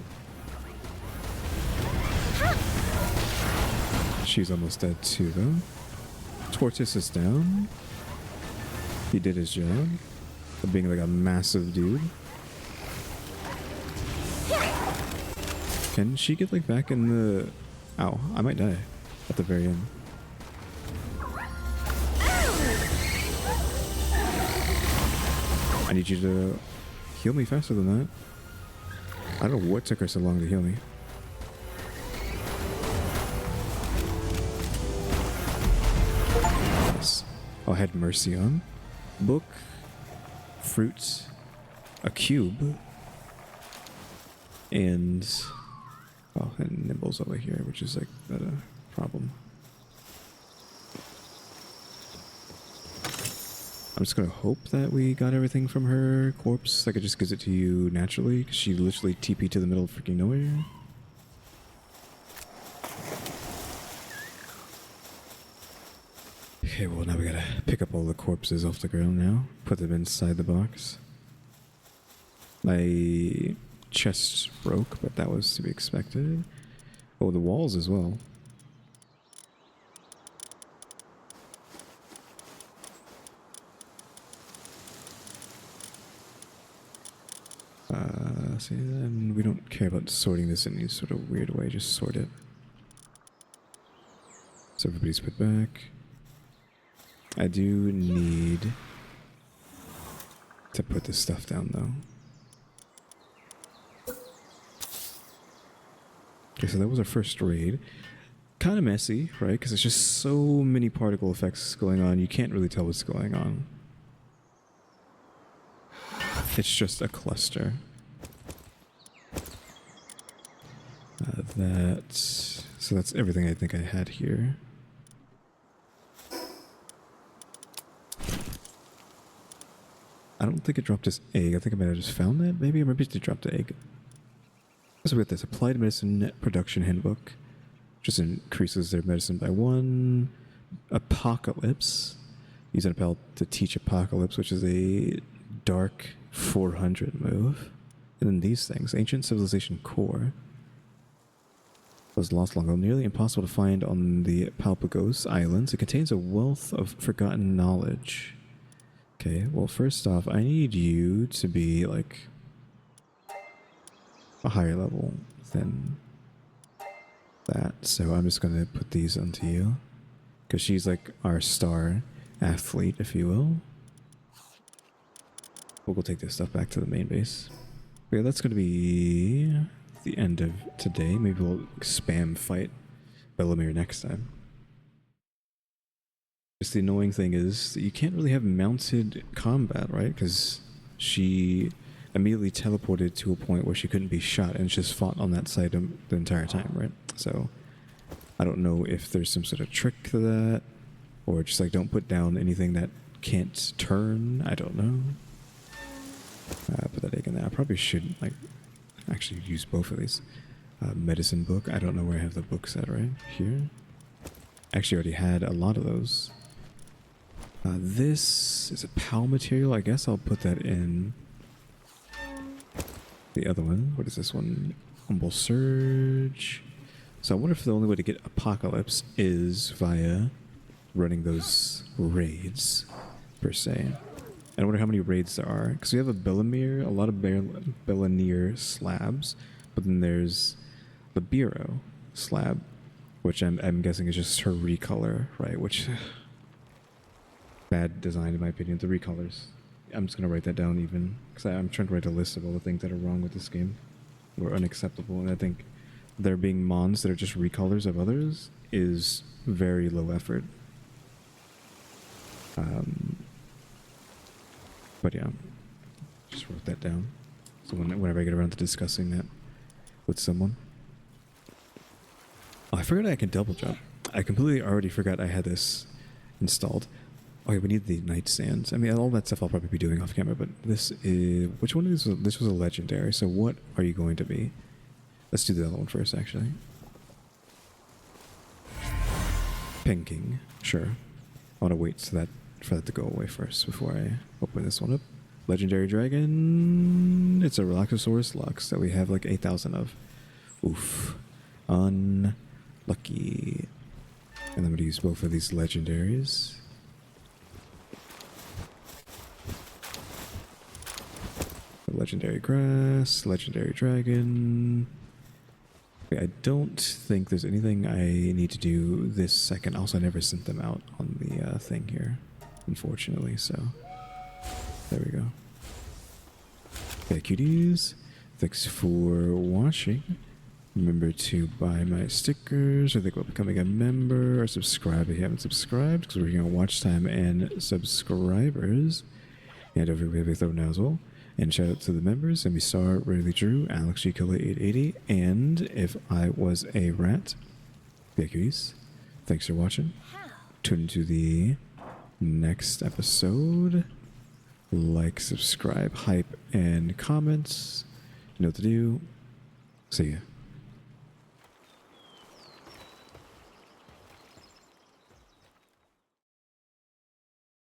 She's almost dead too, though. Tortoise is down. He did his job of being like a massive dude. Can she get like back in the... Ow, I might die at the very end. I need you to heal me faster than that. I don't know what took her so long to heal me. Yes. Oh, I had Mercy on. Book. Fruit. A cube. And... Oh, and Nimble's over here, which is like a problem. I'm just gonna hope that we got everything from her corpse. Like it just gives it to you naturally, because she literally TP'd to the middle of freaking nowhere. Okay, well now we gotta pick up all the corpses off the ground now. Put them inside the box. My chest broke, but that was to be expected. Oh, the walls as well. See, then we don't care about sorting this in any sort of weird way, just sort it. So everybody's put back. I do need to put this stuff down though. Okay, so that was our first raid. Kind of messy, right? Because it's just so many particle effects going on, you can't really tell what's going on. It's just a cluster. So that's everything I think I had here. I don't think it dropped this egg. I think I might have just found that. Maybe it dropped the egg. So we got this Applied Medicine Production Handbook. Just increases their medicine by 1. Apocalypse. Use an appel to teach Apocalypse, which is a dark 400 move. And then these things. Ancient Civilization Core. Was lost long ago, nearly impossible to find on the Palpagos Islands. It contains a wealth of forgotten knowledge. Okay, well first off, I need you to be like a higher level than that. So I'm just gonna put these onto you. Because she's like our star athlete, if you will. We'll go take this stuff back to the main base. But yeah, that's gonna be the end of today. Maybe we'll spam fight Bellanoir next time. Just the annoying thing is that you can't really have mounted combat, right? Because she immediately teleported to a point where she couldn't be shot and just fought on that side the entire time, right? So I don't know if there's some sort of trick to that, or just like don't put down anything that can't turn. I don't know. Put that egg in there. I probably should like actually use both of these. Medicine book. I don't know where I have the books at, right? Here. Actually already had a lot of those. This is a PAL material. I guess I'll put that in the other one. What is this one? Humble Surge. So I wonder if the only way to get Apocalypse is via running those raids, per se. I wonder how many raids there are. Because we have a Bellanoir, a lot of Bellanoir slabs, but then there's the Bureau slab, which I'm guessing is just her recolor, right? Which, bad design in my opinion, the recolors. I'm just going to write that down even, because I'm trying to write a list of all the things that are wrong with this game, or unacceptable, and I think there being mons that are just recolors of others is very low effort. But yeah, just wrote that down. So whenever I get around to discussing that with someone. Oh, I forgot I can double jump. I completely already forgot I had this installed. Okay, we need the nightstands. I mean, all that stuff I'll probably be doing off camera, but this is... Which one is... This was a legendary, so what are you going to be? Let's do the other one first, actually. Pinking. Sure. I want to wait for that to go away first before I open this one up. Legendary Dragon. It's a Relaxosaurus Lux that we have like 8,000 of. Oof. Unlucky. And I'm going to use both of these legendaries. Legendary Grass, Legendary Dragon. Okay, I don't think there's anything I need to do this second. Also, I never sent them out on the thing here, unfortunately, so there we go. Okay, Kyuuties, thanks for watching. Remember to buy my stickers, or think about becoming a member, or subscribe if you haven't subscribed, because we're working on watch time and subscribers. And don't forget to throw nozzle. And shout out to the members, EmmyStarr, RaleyDrew, alexgkiller 880, and If I Was a Rat. Yeah, Kyuuties, thanks for watching. Tune into the next episode. Like, subscribe, hype, and comments. You know what to do. See ya.